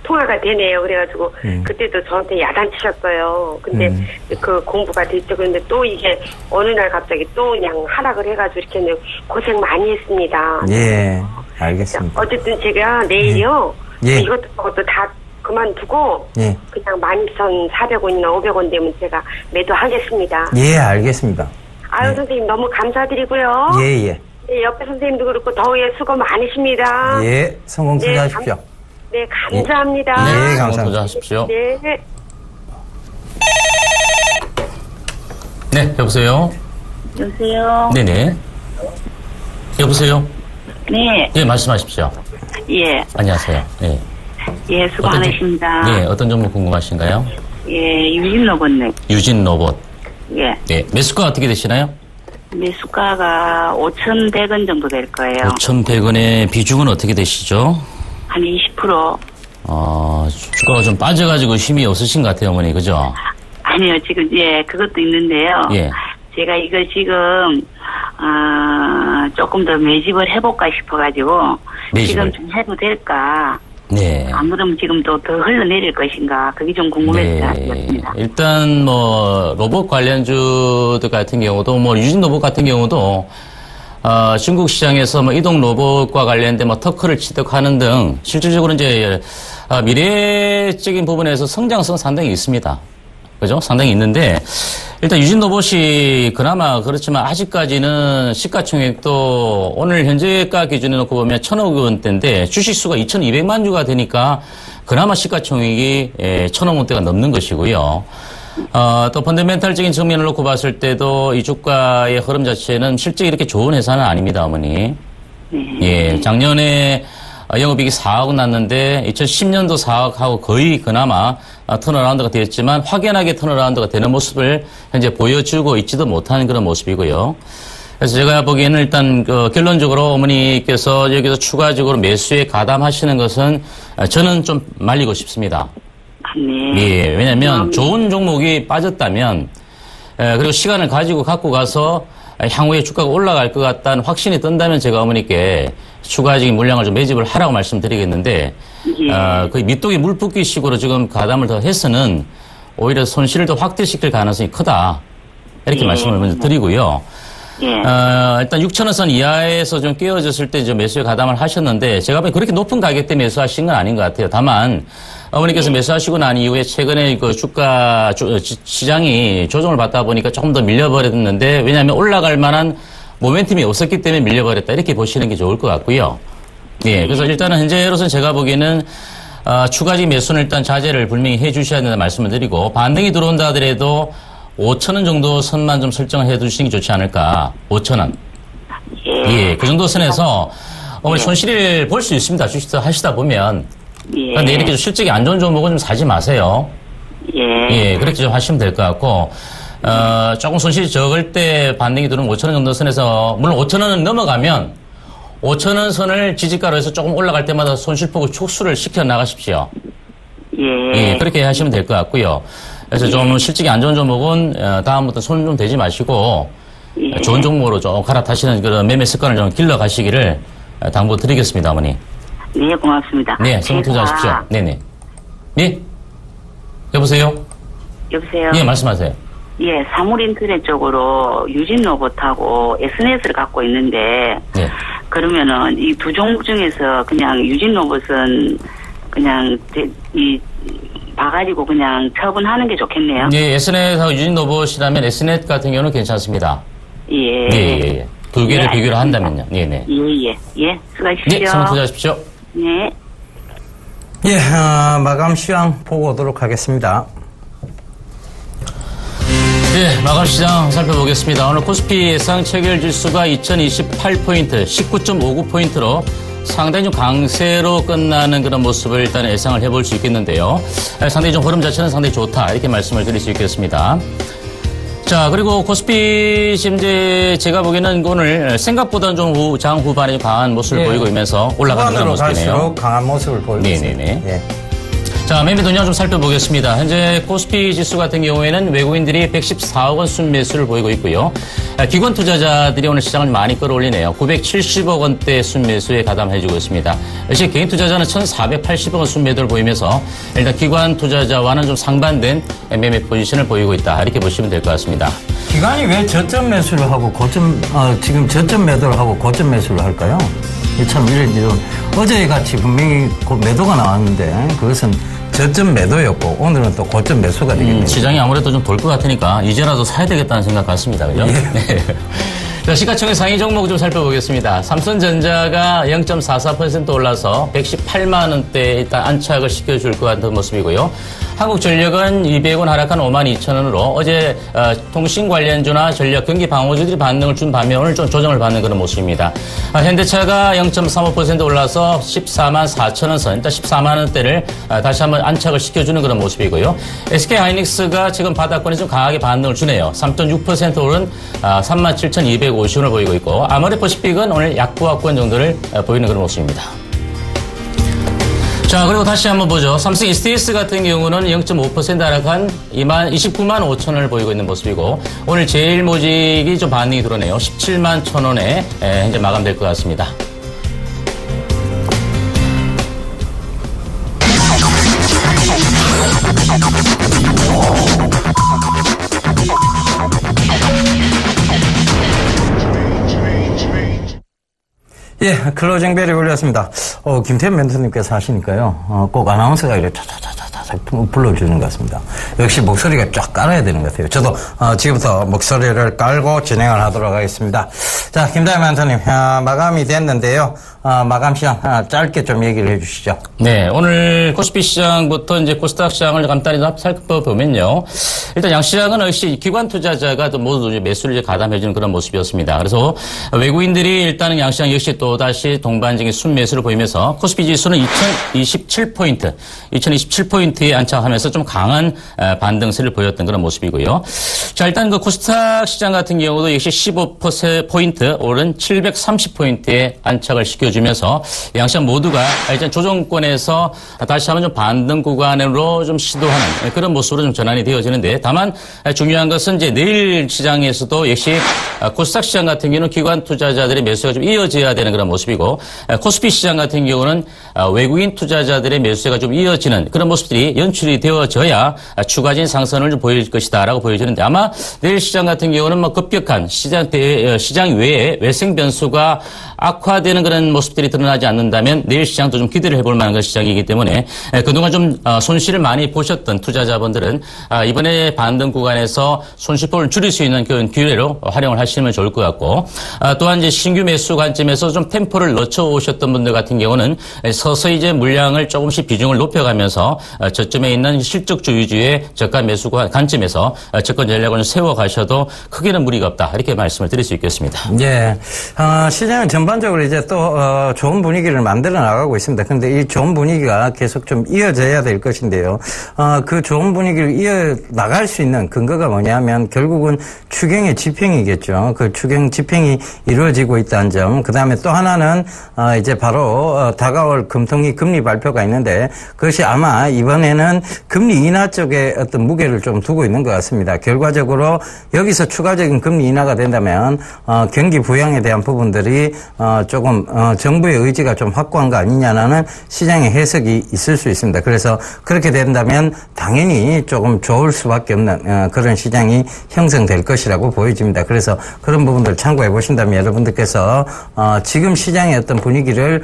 통화가 되네요. 그래가지고 그때도 저한테 야단치셨어요. 근데 그 공부가 됐죠. 근데 또 이게 어느 날 갑자기 또 그냥 하락을 해가지고 이렇게 고생 많이 했습니다. 예, 알겠습니다. 어쨌든 제가 내일요. 예. 이것도 다 그만두고 예. 그냥 12,400원이나 500원 되면 제가 매도하겠습니다. 예, 알겠습니다. 아유, 선생님 너무 감사드리고요. 예, 예. 네, 옆에 선생님도 그렇고 더위에 수고 많으십니다. 예, 성공 투자하십시오. 네, 감사합니다. 네, 성공 감사합니다. 투자하십시오. 네. 네, 여보세요? 여보세요? 네네. 여보세요? 네, 예, 말씀하십시오. 예, 안녕하세요. 예. 예, 수고 어떤 많으십니다. 네, 어떤 종목 궁금하신가요? 예, 유진로봇네. 유진 로봇. 예, 네, 매수가 어떻게 되시나요? 매수가가 5,100원 정도 될 거예요. 5,100원의 비중은 어떻게 되시죠? 한 20%. 주가가 좀 빠져가지고 힘이 없으신 것 같아요, 어머니, 그죠? 아니요, 지금, 예, 그것도 있는데요. 예. 제가 이거 지금, 조금 더 매집을 해볼까 싶어가지고. 매집을. 지금 좀 해도 될까? 네. 안 그러면 지금 또 더 흘러내릴 것인가? 그게 좀 궁금해서 드렸습니다. 일단 로봇 관련주들 같은 경우도 유진 로봇 같은 경우도 중국 시장에서 이동 로봇과 관련된 터크를 취득하는 등 실질적으로 이제 미래적인 부분에서 성장성 상당히 있습니다. 그죠? 상당히 있는데 일단 유진 로봇이 그나마 그렇지만 아직까지는 시가총액도 오늘 현재가 기준에 놓고 보면 1,000억 원대인데 주식수가 2,200만 주가 되니까 그나마 시가총액이 1,000억 원대가 넘는 것이고요. 또 펀더멘탈적인 측면을 놓고 봤을 때도 이 주가의 흐름 자체는 실제 이렇게 좋은 회사는 아닙니다, 어머니. 예, 작년에 영업이익이 4억 났는데 2010년도 4억하고 거의 그나마 턴어라운드가 되었지만 확연하게 턴어라운드가 되는 모습을 현재 보여주고 있지도 못하는 그런 모습이고요. 그래서 제가 보기에는 일단 결론적으로 어머니께서 여기서 추가적으로 매수에 가담하시는 것은 저는 좀 말리고 싶습니다. 네. 예, 왜냐하면 좋은 종목이 빠졌다면 그리고 시간을 가지고 갖고 가서 향후에 주가가 올라갈 것 같다는 확신이 든다면 제가 어머니께 추가적인 물량을 좀 매집을 하라고 말씀드리겠는데 예. 거의 밑독이 물 붓기 식으로 지금 가담을 더 해서는 오히려 손실을 더 확대시킬 가능성이 크다. 이렇게 예. 말씀을 먼저 드리고요. 예. 일단 6,000원 선 이하에서 좀 깨어졌을 때 좀 매수에 가담을 하셨는데 제가 보기엔 그렇게 높은 가격대 매수하신 건 아닌 것 같아요. 다만 어머니께서 매수하시고 난 이후에 최근에 시장이 조정을 받다 보니까 조금 더 밀려버렸는데 왜냐하면 올라갈 만한 모멘텀이 없었기 때문에 밀려버렸다. 이렇게 보시는 게 좋을 것 같고요. 예, 그래서 일단은 현재로서는 제가 보기에는 추가적인 매수는 일단 자제를 분명히 해 주셔야 된다는 말씀을 드리고 반등이 들어온다 하더라도 5,000원 정도 선만 좀 설정을 해 두시는 게 좋지 않을까. 5,000원. 예, 그 정도 선에서 어머니 손실을 볼 수 있습니다. 주식 하시다 보면. 예. 그런데 이렇게 좀 실적이 안 좋은 종목은 좀 사지 마세요. 예, 그렇게 좀 하시면 될 것 같고, 조금 손실이 적을 때 반등이 들어오면 5,000원 정도 선에서, 물론 5,000원은 넘어가면 5,000원 선을 지지가로 해서 조금 올라갈 때마다 손실폭을 축소를 시켜 나가십시오. 예, 그렇게 하시면 될 것 같고요. 그래서 좀 실적이 안 좋은 종목은 다음부터 손 좀 대지 마시고 좋은 종목으로 좀 갈아타시는 그런 매매 습관을 좀 길러 가시기를 당부드리겠습니다, 어머니. 네, 고맙습니다. 네, 성공 투자하십시오. 네네. 예? 여보세요? 여보세요? 예, 말씀하세요. 예, 사물인터넷 쪽으로 유진 로봇하고 SNS를 갖고 있는데, 예. 그러면은 이 두 종목 중에서 그냥 유진 로봇은 그냥 봐가지고 그냥 처분하는 게 좋겠네요. 예, SNS하고 유진 로봇이라면 SNS 같은 경우는 괜찮습니다. 예. 예. 두 개를 예, 비교를 알겠습니다. 한다면요. 네네. 예, 수고하십시오. 네, 성공 투자하십시오. 네. 예, 마감 시황 보고 오도록 하겠습니다. 네, 마감 시장 살펴보겠습니다. 오늘 코스피 예상 체결 지수가 2028포인트, 19.59포인트로 상당히 좀 강세로 끝나는 그런 모습을 일단 예상을 해볼 수 있겠는데요. 상당히 좀 흐름 자체는 상당히 좋다, 이렇게 말씀을 드릴 수 있겠습니다. 자, 그리고 코스피 지금 이제 제가 보기에는 오늘 생각보다는 좀 장 후반에 강한 모습을 보이고 있면서 올라가는 그런 모습이네요. 갈수록 강한 모습을 보이고 있습니다. 네네네. 예. 자, 매매 동향 좀 살펴보겠습니다. 현재 코스피 지수 같은 경우에는 외국인들이 114억 원 순매수를 보이고 있고요. 기관 투자자들이 오늘 시장을 많이 끌어올리네요. 970억 원대 순매수에 가담해주고 있습니다. 역시 개인 투자자는 1,480억 원 순매도를 보이면서 일단 기관 투자자와는 좀 상반된 매매 포지션을 보이고 있다, 이렇게 보시면 될 것 같습니다. 기관이 왜 저점 매수를 하고 지금 저점 매도를 하고 고점 매수를 할까요? 참 이런 어제 같이 분명히 매도가 나왔는데 그것은 저점 매도였고 오늘은 또 고점 매수가 되겠네요. 시장이 아무래도 좀 돌 것 같으니까 이제라도 사야 되겠다는 생각 같습니다. 그죠? 네. 자, 시가총액 상위 종목 좀 살펴보겠습니다. 삼성전자가 0.44% 올라서 118만 원대에 일단 안착을 시켜줄 것 같은 모습이고요. 한국전력은 200원 하락한 52,000원으로 어제 통신 관련주나 전력 경기 방어주들이 반등을 준 반면 오늘 좀 조정을 받는 그런 모습입니다. 현대차가 0.35% 올라서 14만 4천원 선, 일단 14만 원대를 다시 한번 안착을 시켜주는 그런 모습이고요. SK하이닉스가 지금 바닥권에 좀 강하게 반등을 주네요. 3.6% 오른 37,250원을 보이고 있고, 아모레퍼시픽은 오늘 약보합권 정도를 보이는 그런 모습입니다. 자, 그리고 다시 한번 보죠. 삼성 SDS 같은 경우는 0.5% 하락한 29만 5천원을 보이고 있는 모습이고, 오늘 제일모직이 좀 반등이 들어오네요. 17만 1,000원에 현재 마감될 것 같습니다. 예, 클로징 벨이 울렸습니다. 김태현 멘토님께서 하시니까요, 꼭 아나운서가 이렇게 불러주는 것 같습니다. 역시 목소리가 쫙 깔아야 되는 것 같아요. 저도 지금부터 목소리를 깔고 진행을 하도록 하겠습니다. 자, 김다희 멘토님, 마감이 됐는데요. 마감 시장 짧게 좀 얘기를 해주시죠. 네, 오늘 코스피 시장부터 이제 코스닥 시장을 간단히 살펴보면요. 일단 양시장은 역시 기관 투자자가 모두 매수를 가담해주는 그런 모습이었습니다. 그래서 외국인들이 일단은 양시장 역시 또 다시 동반적인 순매수를 보이면서 코스피 지수는 2027포인트에 안착하면서 좀 강한 반등세를 보였던 그런 모습이고요. 자, 일단 그 코스닥 시장 같은 경우도 역시 15% 오른 730포인트에 안착을 시켜주면서 양시장 모두가 일단 조정권에서 다시 한번 좀 반등 구간으로 좀 시도하는 그런 모습으로 좀 전환이 되어지는데, 다만 중요한 것은 이제 내일 시장에서도 역시 코스닥 시장 같은 경우는 기관 투자자들의 매수가 좀 이어져야 되는 그런 모습이고, 코스피 시장 같은 경우는 외국인 투자자들의 매수가 좀 이어지는 그런 모습들이 연출이 되어져야 추가적인 상승을 좀 보일 것이다라고 보여지는데, 아마 내일 시장 같은 경우는 뭐 급격한 시장 외에 외생 변수가 악화되는 그런 모습들이 드러나지 않는다면 내일 시장도 좀 기대를 해볼 만한 시장이기 때문에 그동안 좀 손실을 많이 보셨던 투자자분들은 이번에 반등 구간에서 손실폭을 줄일 수 있는 그런 기회로 활용을 하시면 좋을 것 같고, 또한 이제 신규 매수 관점에서 좀 템포를 늦춰 오셨던 분들 같은 경우는 서서히 이제 물량을 조금씩 비중을 높여가면서 저점에 있는 실적주 위주의 저가 매수 관점에서 접근 전략을 좀 세워가셔도 크게는 무리가 없다, 이렇게 말씀을 드릴 수 있겠습니다. 예, 시장은 전반적으로 이제 또 좋은 분위기를 만들어 나가고 있습니다. 그런데 이 좋은 분위기가 계속 좀 이어져야 될 것인데요. 그 좋은 분위기를 이어 나갈 수 있는 근거가 뭐냐면 결국은 추경의 집행이겠죠. 그 추경 집행이 이루어지고 있다는 점. 그다음에 또 하나는 이제 바로 다가올 금통위 금리 발표가 있는데 그것이 아마 이번에는 금리 인하 쪽에 어떤 무게를 좀 두고 있는 것 같습니다. 결과적으로 여기서 추가적인 금리 인하가 된다면 경기 부양에 대한 부분들이 조금 정부의 의지가 좀 확고한 거 아니냐는 시장의 해석이 있을 수 있습니다. 그래서 그렇게 된다면 당연히 조금 좋을 수밖에 없는 그런 시장이 형성될 것이라고 보여집니다. 그래서 그런 부분들 참고해 보신다면 여러분들께서 지금 시장의 어떤 분위기를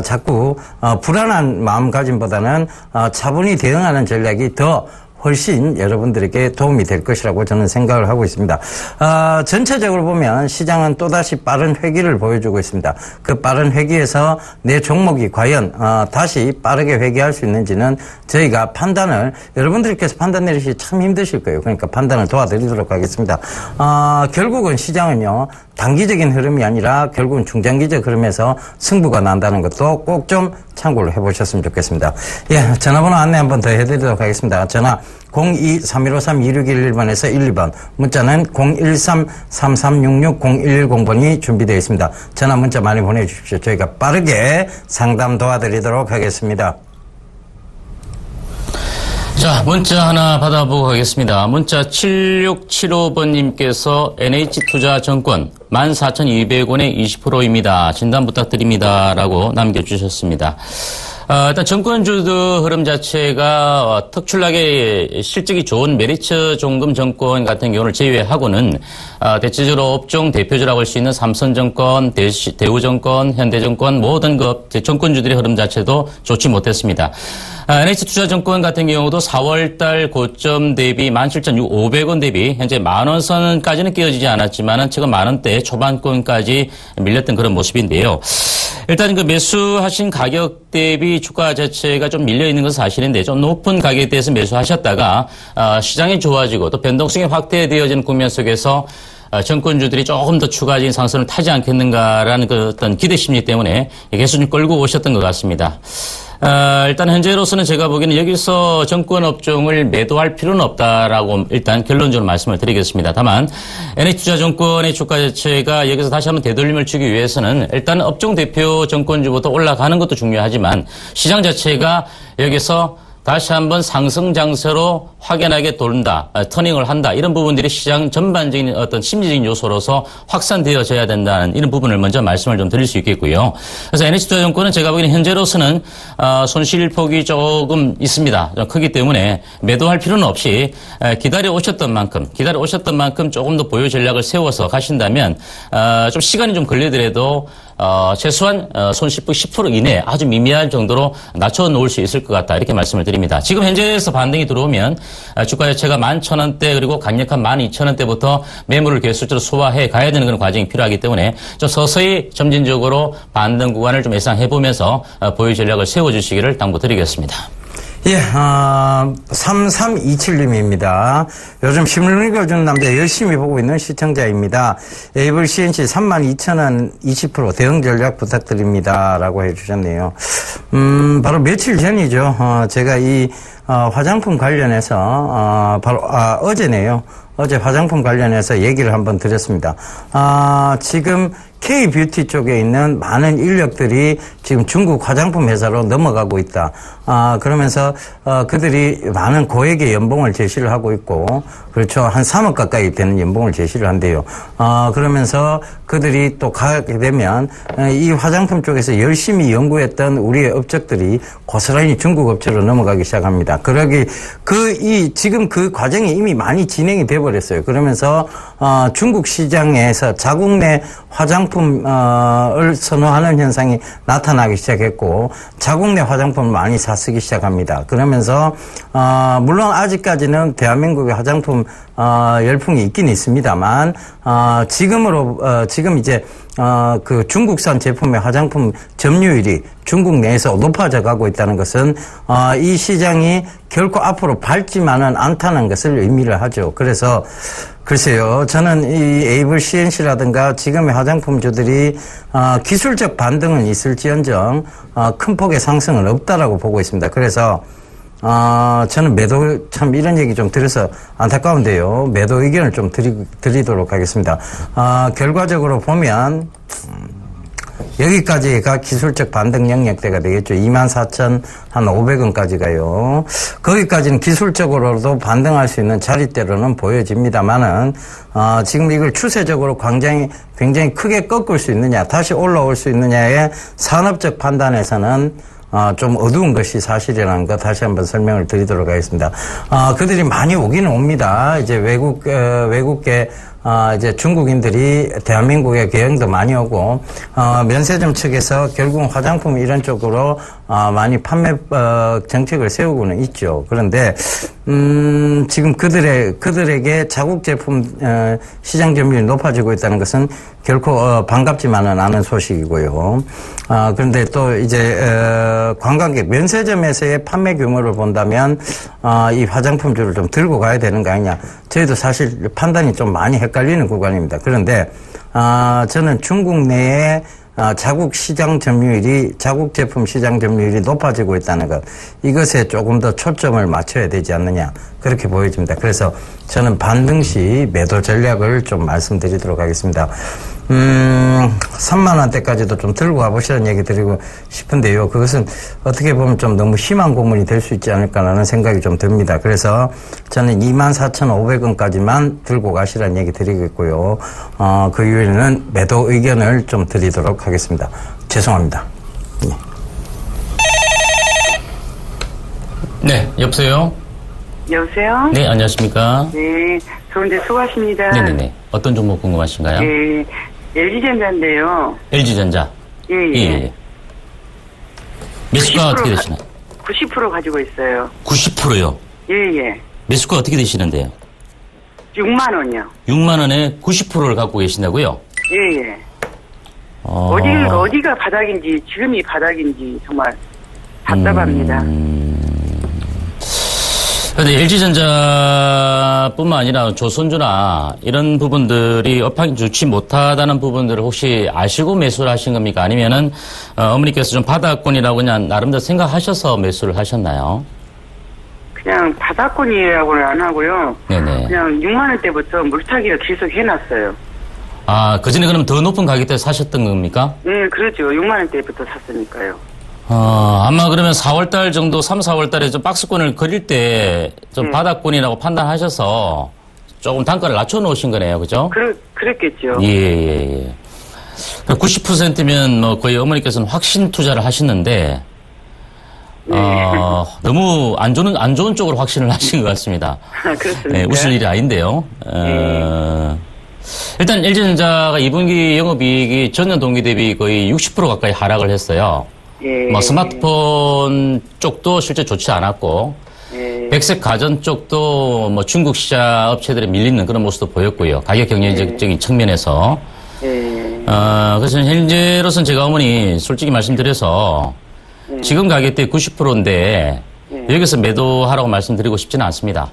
자꾸 불안한 마음가짐보다는 차분히 대응하는 전략이 더 훨씬 여러분들에게 도움이 될 것이라고 저는 생각을 하고 있습니다. 전체적으로 보면 시장은 또다시 빠른 회귀를 보여주고 있습니다. 그 빠른 회귀에서 내 종목이 과연 다시 빠르게 회귀할 수 있는지는 저희가 판단을 여러분들께서 판단 내리시기 참 힘드실 거예요. 그러니까 판단을 도와드리도록 하겠습니다. 결국은 시장은요. 단기적인 흐름이 아니라 결국은 중장기적 흐름에서 승부가 난다는 것도 꼭 좀 참고를 해보셨으면 좋겠습니다. 예, 전화번호 안내 한번 더 해드리도록 하겠습니다. 전화 02-3153-2611번에서 12번, 문자는 013-3366-0110번이 준비되어 있습니다. 전화 문자 많이 보내주십시오. 저희가 빠르게 상담 도와드리도록 하겠습니다. 자, 문자 하나 받아보고 가겠습니다. 문자 7675번님께서 NH투자증권 14,200원에 20%입니다. 진단 부탁드립니다. 라고 남겨주셨습니다. 일단 정권주도 흐름 자체가 특출나게 실적이 좋은 메리츠 종금 정권 같은 경우를 제외하고는 대체적으로 업종 대표주라고 할 수 있는 삼성정권, 대우정권, 현대정권 모든 그 정권주들의 흐름 자체도 좋지 못했습니다. NH투자증권 같은 경우도 4월달 고점 대비 17,500원 대비 현재 만원 선까지는 끼어지지 않았지만은 최근 만원대 초반권까지 밀렸던 그런 모습인데요. 일단 그 매수하신 가격 대비 주가 자체가 좀 밀려 있는 것은 사실인데 좀 높은 가격대에서 매수하셨다가 시장이 좋아지고 또 변동성이 확대되어지는 국면 속에서 정권주들이 조금 더 추가적인 상승을 타지 않겠는가라는 그 어떤 기대 심리 때문에 계속 좀 끌고 오셨던 것 같습니다. 일단 현재로서는 제가 보기에는 여기서 정권 업종을 매도할 필요는 없다라고 일단 결론적으로 말씀을 드리겠습니다. 다만 NH투자증권의 주가 자체가 여기서 다시 한번 되돌림을 주기 위해서는 일단 업종 대표 정권주부터 올라가는 것도 중요하지만 시장 자체가 여기서 다시 한번 상승 장세로 확연하게 돈다, 터닝을 한다. 이런 부분들이 시장 전반적인 어떤 심리적인 요소로서 확산되어져야 된다는 이런 부분을 먼저 말씀을 좀 드릴 수 있겠고요. 그래서 NH투자증권은 제가 보기에는 현재로서는 손실폭이 조금 있습니다. 좀 크기 때문에 매도할 필요는 없이 기다려 오셨던 만큼 조금 더 보유 전략을 세워서 가신다면 좀 시간이 좀 걸리더라도 최소한 손실폭 10% 이내 아주 미미할 정도로 낮춰놓을 수 있을 것 같다. 이렇게 말씀을 드립니다. 지금 현재에서 반등이 들어오면 주가 자체가 11,000원대 그리고 강력한 12,000원대부터 매물을 계속적으로 소화해 가야 되는 그런 과정이 필요하기 때문에 좀 서서히 점진적으로 반등 구간을 좀 예상해보면서 보유 전략을 세워주시기를 당부드리겠습니다. 예, 3327님입니다. 요즘 신문 읽어주는 남자 열심히 보고 있는 시청자입니다. 에이블 CNC 32,000원 20% 대응 전략 부탁드립니다. 라고 해주셨네요. 바로 며칠 전이죠. 제가 이 화장품 관련해서 어제네요. 어제 화장품 관련해서 얘기를 한번 드렸습니다. 지금 K-뷰티 쪽에 있는 많은 인력들이 지금 중국 화장품 회사로 넘어가고 있다. 그러면서 그들이 많은 고액의 연봉을 제시를 하고 있고, 그렇죠. 한 3억 가까이 되는 연봉을 제시를 한대요. 그러면서 그들이 또 가게 되면 이 화장품 쪽에서 열심히 연구했던 우리의 업적들이 고스란히 중국 업체로 넘어가기 시작합니다. 지금 그 과정이 이미 많이 진행이 돼 버렸어요. 그러면서 중국 시장에서 자국 내 화장품을 선호하는 현상이 나타나기 시작했고, 자국 내 화장품을 많이 사 쓰기 시작합니다. 그러면서 물론 아직까지는 대한민국의 화장품 열풍이 있긴 있습니다만 지금 이제 그 중국산 제품의 화장품 점유율이 중국 내에서 높아져 가고 있다는 것은 이 시장이 결코 앞으로 밝지만은 않다는 것을 의미를 하죠. 그래서 글쎄요, 저는 이 에이블 CNC라든가 지금의 화장품주들이 기술적 반등은 있을지언정 큰 폭의 상승은 없다라고 보고 있습니다. 그래서 저는 매도, 참 이런 얘기 좀 들어서 안타까운데요. 매도 의견을 좀 드리도록 하겠습니다. 결과적으로 보면, 여기까지가 기술적 반등 영역대가 되겠죠. 24,500원까지 가요. 거기까지는 기술적으로도 반등할 수 있는 자리대로는 보여집니다만은, 지금 이걸 추세적으로 굉장히 크게 꺾을 수 있느냐, 다시 올라올 수 있느냐의 산업적 판단에서는 좀 어두운 것이 사실이라는 거 다시 한번 설명을 드리도록 하겠습니다. 그들이 많이 오기는 옵니다. 이제 외국계 이제 중국인들이 대한민국에 여행도 많이 오고, 면세점 측에서 결국은 화장품 이런 쪽으로, 많이 판매, 정책을 세우고는 있죠. 그런데, 지금 그들에게 자국 제품, 시장 점유율이 높아지고 있다는 것은 결코, 반갑지만은 않은 소식이고요. 그런데 또 이제, 관광객, 면세점에서의 판매 규모를 본다면, 이 화장품주를 좀 들고 가야 되는 거 아니냐. 저희도 사실 판단이 좀 많이 헷갈리는 구간입니다. 그런데, 저는 중국 내에 자국 시장 점유율이, 자국 제품 시장 점유율이 높아지고 있다는 것, 이것에 조금 더 초점을 맞춰야 되지 않느냐, 그렇게 보여집니다. 그래서 저는 반등 시 매도 전략을 좀 말씀드리도록 하겠습니다. 3만원대까지도 좀 들고 가보시라는 얘기 드리고 싶은데요. 그것은 어떻게 보면 좀 너무 심한 고문이 될 수 있지 않을까라는 생각이 좀 듭니다. 그래서 저는 24,500원까지만 들고 가시라는 얘기 드리겠고요. 그 이후에는 매도 의견을 좀 드리도록 하겠습니다. 죄송합니다. 네, 여보세요? 여보세요? 네, 안녕하십니까? 네, 좋은데 수고하십니다. 네네네. 어떤 종목 궁금하신가요? 네, LG전자인데요. LG전자. 예. 예. 매수가 어떻게 되시나요? 90% 가지고 있어요. 90%요? 예. 매수가 어떻게 되시는데요? 6만 원이요. 6만 원에 90%를 갖고 계신다고요? 예. 어디가 바닥인지, 지금이 바닥인지 정말 답답합니다. 그런데 LG전자뿐만 아니라 조선주나 이런 부분들이 업황이 좋지 못하다는 부분들을 혹시 아시고 매수를 하신 겁니까? 아니면은 어머니께서 좀 바닥권이라고 그냥 나름대로 생각하셔서 매수를 하셨나요? 그냥 바닥권이라고는 안 하고요. 네네. 그냥 6만 원대부터 물타기를 계속 해놨어요. 그전에 그럼 더 높은 가격대 사셨던 겁니까? 네, 그렇죠. 6만 원대부터 샀으니까요. 아마 그러면 4월달 정도, 3, 4월달에 좀 박스권을 그릴 때 좀 바닥권이라고 판단하셔서 조금 단가를 낮춰놓으신 거네요. 그죠? 그랬겠죠. 예. 90%면 뭐 거의 어머니께서는 확신 투자를 하시는데, 너무 안 좋은 쪽으로 확신을 하신 것 같습니다. 그렇습니다. 네, 웃을 일이 아닌데요. 일단 LG전자가 2분기 영업이익이 전년 동기 대비 거의 60% 가까이 하락을 했어요. 뭐 스마트폰 쪽도 실제 좋지 않았고, 백색 가전 쪽도 뭐 중국 시장 업체들이 밀리는 그런 모습도 보였고요. 가격 경쟁적인 측면에서. 그래서 현재로서는 제가 어머니 솔직히 말씀드려서 지금 가격대 90%인데 여기서 매도하라고 말씀드리고 싶지는 않습니다.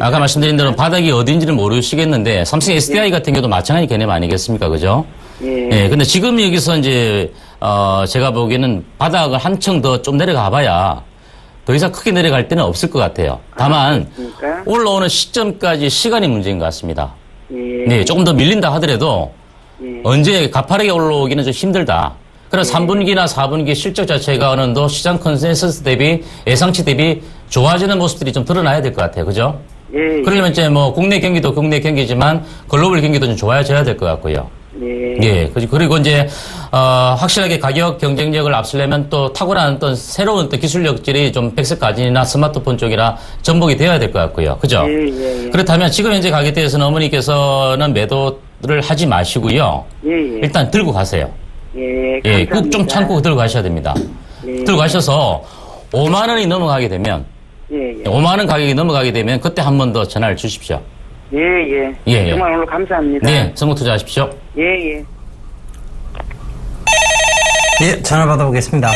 아까 말씀드린 대로 바닥이 어딘지는 모르시겠는데 삼성 SDI 같은 경우도 마찬가지 개념 아니겠습니까? 그죠? 근데 지금 여기서 이제 제가 보기에는 바닥을 한층 더 좀 내려가 봐야 더 이상 크게 내려갈 때는 없을 것 같아요. 다만 올라오는 시점까지 시간이 문제인 것 같습니다. 네, 조금 더 밀린다 하더라도 언제 가파르게 올라오기는 좀 힘들다. 그래서 3분기나 4분기 실적 자체가 어느 정도 시장 컨센서스 대비 예상치 대비 좋아지는 모습들이 좀 드러나야 될 것 같아요. 그죠? 그러려면 이제 뭐 국내 경기도 국내 경기지만 글로벌 경기도 좀 좋아져야 될 것 같고요. 그리고 이제 확실하게 가격 경쟁력을 앞서려면 또 탁월한 또 새로운 또 기술력들이 좀 백색 가전이나 스마트폰 쪽이나 전복이 되어야 될 것 같고요. 그죠? 그렇다면 지금 현재 가격대에서는 어머니께서는 매도를 하지 마시고요. 일단 들고 가세요. 꼭 좀 참고 들고 가셔야 됩니다. 예. 들고 가셔서 5만 원이 넘어가게 되면 예, 예. 5만 원 가격이 넘어가게 되면 그때 한 번 더 전화를 주십시오. 예, 예. 예. 정말 오늘 감사합니다. 네, 성공 투자하십시오. 예, 예. 예, 전화 받아보겠습니다.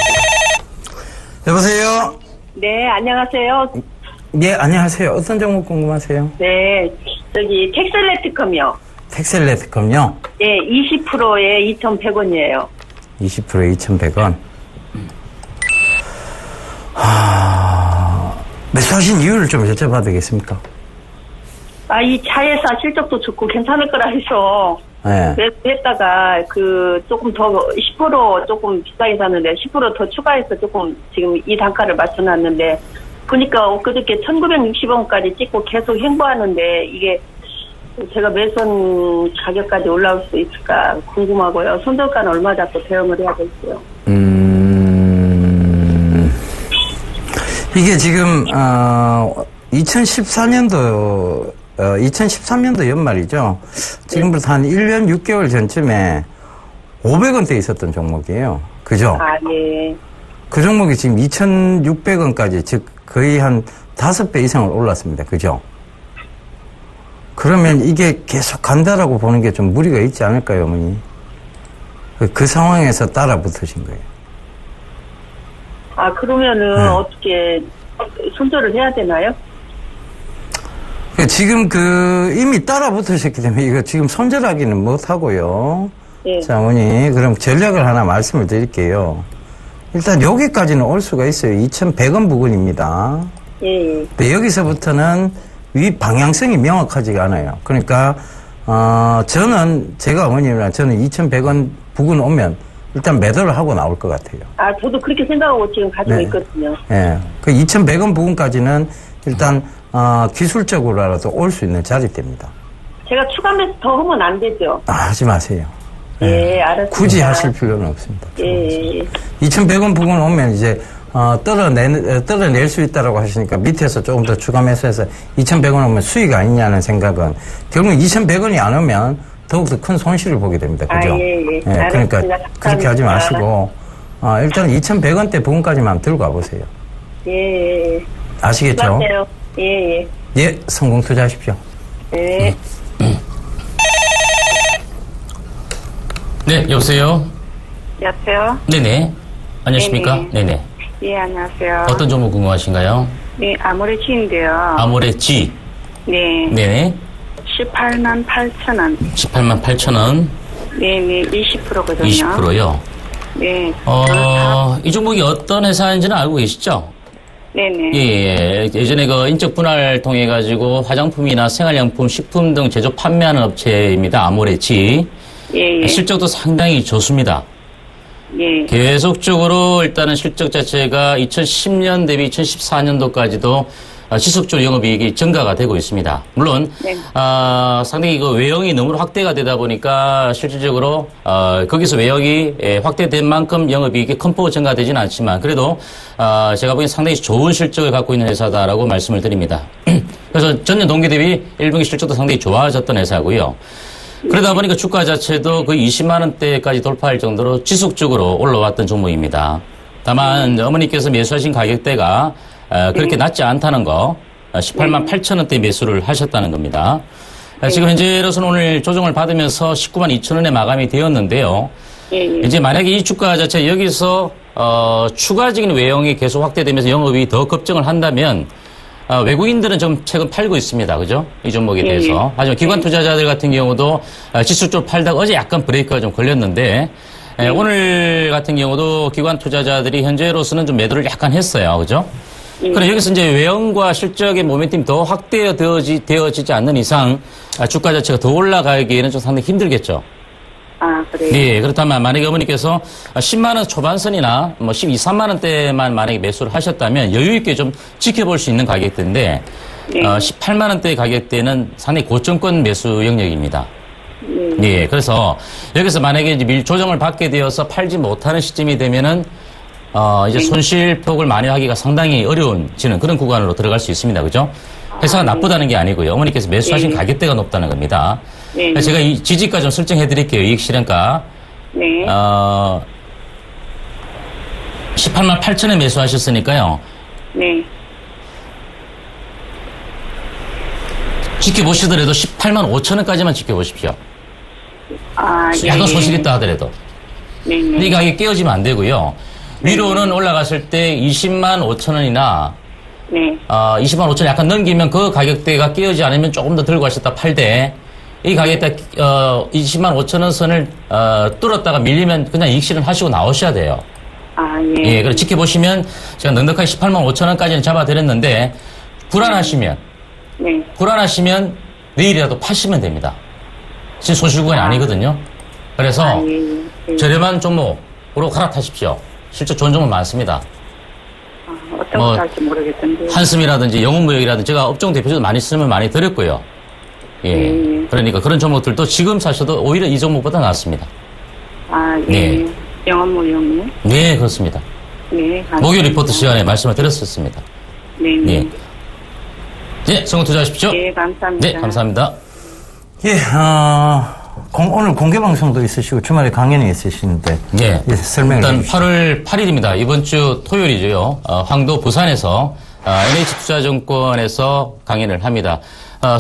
여보세요? 네, 안녕하세요. 예, 안녕하세요. 어떤 종목 궁금하세요? 네, 저기 텍셀레트컴이요. 텍셀레트컴요? 예, 20%에 2,100원이에요. 20%에 2,100원. 매수하신 이유를 좀 여쭤봐도 되겠습니까? 이 차에서 실적도 좋고 괜찮을 거라 해서 네. 매수했다가 조금 더 10% 조금 비싸게 샀는데 10% 더 추가해서 조금 지금 이 단가를 맞춰놨는데 보니까 엊그저께 1,960원까지 찍고 계속 횡보하는데 이게 제가 매선 가격까지 올라올 수 있을까 궁금하고요. 손절가는 얼마 잡고 대응을 해야 될지요. 이게 지금 2013년도 연말이죠. 지금부터 한 1년 6개월 전쯤에 500원대에 있었던 종목이에요. 그죠? 예. 그 종목이 지금 2,600원까지, 즉 거의 한 5배 이상을 올랐습니다. 그죠? 그러면 이게 계속 간다라고 보는 게 좀 무리가 있지 않을까요, 어머니? 그 상황에서 따라 붙으신 거예요. 그러면은 네. 어떻게 손절을 해야 되나요? 지금 이미 따라 붙으셨기 때문에 이거 지금 손절하기는 못하고요. 예. 자, 어머니, 그럼 전략을 하나 말씀을 드릴게요. 일단 여기까지는 올 수가 있어요. 2,100원 부근입니다. 예. 근데 여기서부터는 위 방향성이 명확하지가 않아요. 그러니까, 제가 어머님이랑 저는 2,100원 부근 오면 일단 매도를 하고 나올 것 같아요. 저도 그렇게 생각하고 지금 가지고 네. 있거든요. 예. 그 2,100원 부근까지는 일단, 기술적으로라도 올 수 있는 자리대입니다. 제가 추가 매수 더 하면 안 되죠? 하지 마세요. 예, 알았습니다. 굳이 하실 필요는 없습니다. 예. 2,100원 부근 오면 이제, 떨어낼 수 있다라고 하시니까 밑에서 조금 더 추가 매수해서 2,100원 오면 수익 아니냐는 생각은 결국 2,100원이 안 오면 더욱더 큰 손실을 보게 됩니다. 그죠? 예. 그러니까 알았습니다. 그렇게 하지 감사합니다. 마시고, 일단 2,100원대 부근까지만 들고 가보세요. 예. 아시겠죠? 맞아요. 예. 예, 성공 투자하십시오. 예. 네, 여보세요? 여보세요? 네네. 안녕하십니까? 네네. 예, 안녕하세요. 어떤 종목 궁금하신가요? 네, 아모레지인데요. 아모레지. 네. 네네. 18만 8천 원. 18만 8천 원. 네네, 20%거든요. 20%요. 네. 이 종목이 어떤 회사인지는 알고 계시죠? 네네. 예. 예전에 인적 분할 통해 가지고 화장품이나 생활용품, 식품 등 제조 판매하는 업체입니다. 아모레지. 예. 실적도 상당히 좋습니다. 예. 계속적으로 일단은 실적 자체가 2010년 대비 2014년도까지도 지속적으로 영업이익이 증가가 되고 있습니다. 물론 네. 상당히 외형이 너무 확대가 되다 보니까 실질적으로 거기서 외형이 확대된 만큼 영업이익이 큰 폭으로 증가되지는 않지만 그래도 제가 보기엔 상당히 좋은 실적을 갖고 있는 회사다라고 말씀을 드립니다. 그래서 전년 동기 대비 1분기 실적도 상당히 좋아졌던 회사고요. 그러다 보니까 주가 자체도 거의 20만 원대까지 돌파할 정도로 지속적으로 올라왔던 종목입니다. 다만 어머니께서 매수하신 가격대가 그렇게 낮지 않다는 거, 18만 8천 원대 매수를 하셨다는 겁니다. 지금 현재로서는 오늘 조정을 받으면서 19만 2천 원에 마감이 되었는데요. 이제 만약에 이 주가 자체 여기서 추가적인 외형이 계속 확대되면서 영업이 더 급증을 한다면 외국인들은 좀 최근 팔고 있습니다. 그죠? 이 종목에 대해서. 하지만 기관 투자자들 같은 경우도 지수적으로 팔다가 어제 약간 브레이크가 좀 걸렸는데 오늘 같은 경우도 기관 투자자들이 현재로서는 좀 매도를 약간 했어요. 그죠? 그럼 여기서 이제 외형과 실적의 모멘텀이 더 확대되어지지 않는 이상 주가 자체가 더 올라가기에는 좀 상당히 힘들겠죠. 그래요? 네, 그렇다면 만약에 어머니께서 10만 원 초반선이나 12, 3만 원대만 만약에 매수를 하셨다면 여유 있게 좀 지켜볼 수 있는 가격대인데 18만 원대 가격대는 상당히 고점권 매수 영역입니다. 네, 그래서 여기서 만약에 이제 조정을 받게 되어서 팔지 못하는 시점이 되면은 이제 손실폭을 만회하기가 상당히 어려워지는 그런 구간으로 들어갈 수 있습니다. 그죠? 회사가 나쁘다는 게 아니고요. 어머니께서 매수하신 가격대가 높다는 겁니다. 제가 이 지지가 좀 설정해 드릴게요. 이익 실현가. 18만 8천에 매수하셨으니까요. 네. 지켜보시더라도 18만 5천 원까지만 지켜보십시오. 아, 예. 약간 소실 있다 하더라도. 네네. 이 가격이 깨어지면 안 되고요. 위로는 올라갔을 때 20만 5천 원이나 네. 20만 5천 원 약간 넘기면 그 가격대가 깨어지 않으면 조금 더 들고 가셨다 팔되 이 가격대 20만 5천 원 선을 뚫었다가 밀리면 그냥 이익 실현하시고 나오셔야 돼요. 아, 예. 예, 그래 지켜보시면 제가 넉넉하게 18만 5천 원까지는 잡아드렸는데 불안하시면 내일이라도 파시면 됩니다. 지금 소실구간이 아니거든요. 그래서 예. 저렴한 종목으로 갈아타십시오. 실제 좋은 종목 많습니다. 어떤 거 할지 모르겠던데. 한숨이라든지 영웅무역이라든지 제가 업종 대표적으로 많이 쓰면 많이 드렸고요. 예. 그러니까 그런 종목들도 지금 사셔도 오히려 이 종목보다 낫습니다. 아, 예. 네. 영업무용이요? 네, 그렇습니다. 네. 감사합니다. 목요일 리포트 시간에 말씀을 드렸었습니다. 네. 예. 네, 성공 투자하십시오. 예, 감사합니다. 네, 감사합니다. 예, 오늘 공개 방송도 있으시고 주말에 강연이 있으시는데 예. 설명을 일단 해주시죠. 8월 8일입니다. 이번 주 토요일이죠. 황도 부산에서 NH투자증권에서 강연을 합니다.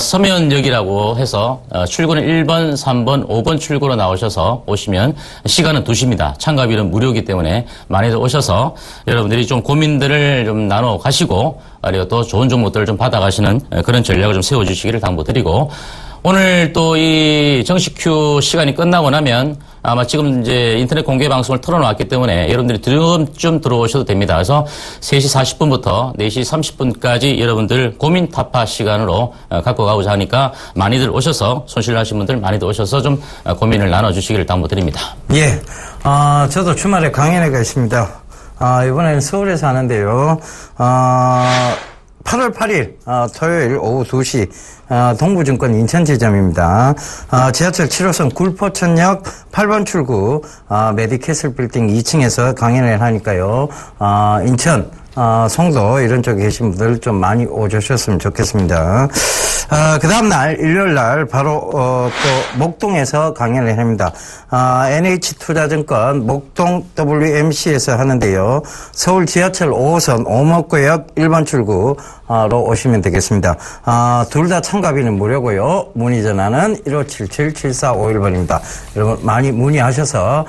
서면역이라고 해서 출구는 1번, 3번, 5번 출구로 나오셔서 오시면 시간은 2시입니다. 참가비는 무료이기 때문에 많이들 오셔서 여러분들이 좀 고민들을 좀 나눠 가시고 그리고 또 좋은 정보들을 좀 받아가시는 그런 전략을 좀 세워주시기를 당부드리고 오늘 또 이 정식 큐 시간이 끝나고 나면 아마 지금 이제 인터넷 공개 방송을 틀어놓았기 때문에 여러분들이 좀 들어오셔도 됩니다. 그래서 3시 40분부터 4시 30분까지 여러분들 고민 타파 시간으로 갖고 가고자 하니까 많이들 오셔서 손실나신 분들 많이들 오셔서 좀 고민을 나눠주시기를 당부드립니다. 예, 저도 주말에 강연회가 있습니다. 이번에는 서울에서 하는데요. 8월 8일 토요일 오후 2시 동부증권 인천지점입니다. 지하철 7호선 굴포천역 8번 출구 메디캐슬 빌딩 2층에서 강연을 하니까요. 인천 송도 이런 쪽에 계신 분들 좀 많이 오주셨으면 좋겠습니다. 그 다음날 일요일날 바로 또 목동에서 강연을 합니다. NH투자증권 목동 WMC에서 하는데요. 서울 지하철 5호선 오목구역 1번 출구로 오시면 되겠습니다. 둘 다 참가비는 무료고요. 문의 전화는 1577-7451번입니다. 여러분 많이 문의하셔서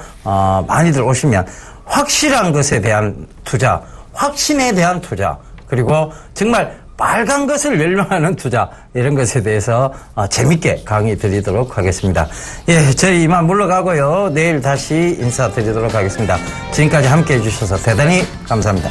많이들 오시면 확실한 것에 대한 투자, 확신에 대한 투자, 그리고 정말 빨간 것을 멸망하는 투자, 이런 것에 대해서 재밌게 강의 드리도록 하겠습니다. 예, 저희 이만 물러가고요. 내일 다시 인사드리도록 하겠습니다. 지금까지 함께 해주셔서 대단히 감사합니다.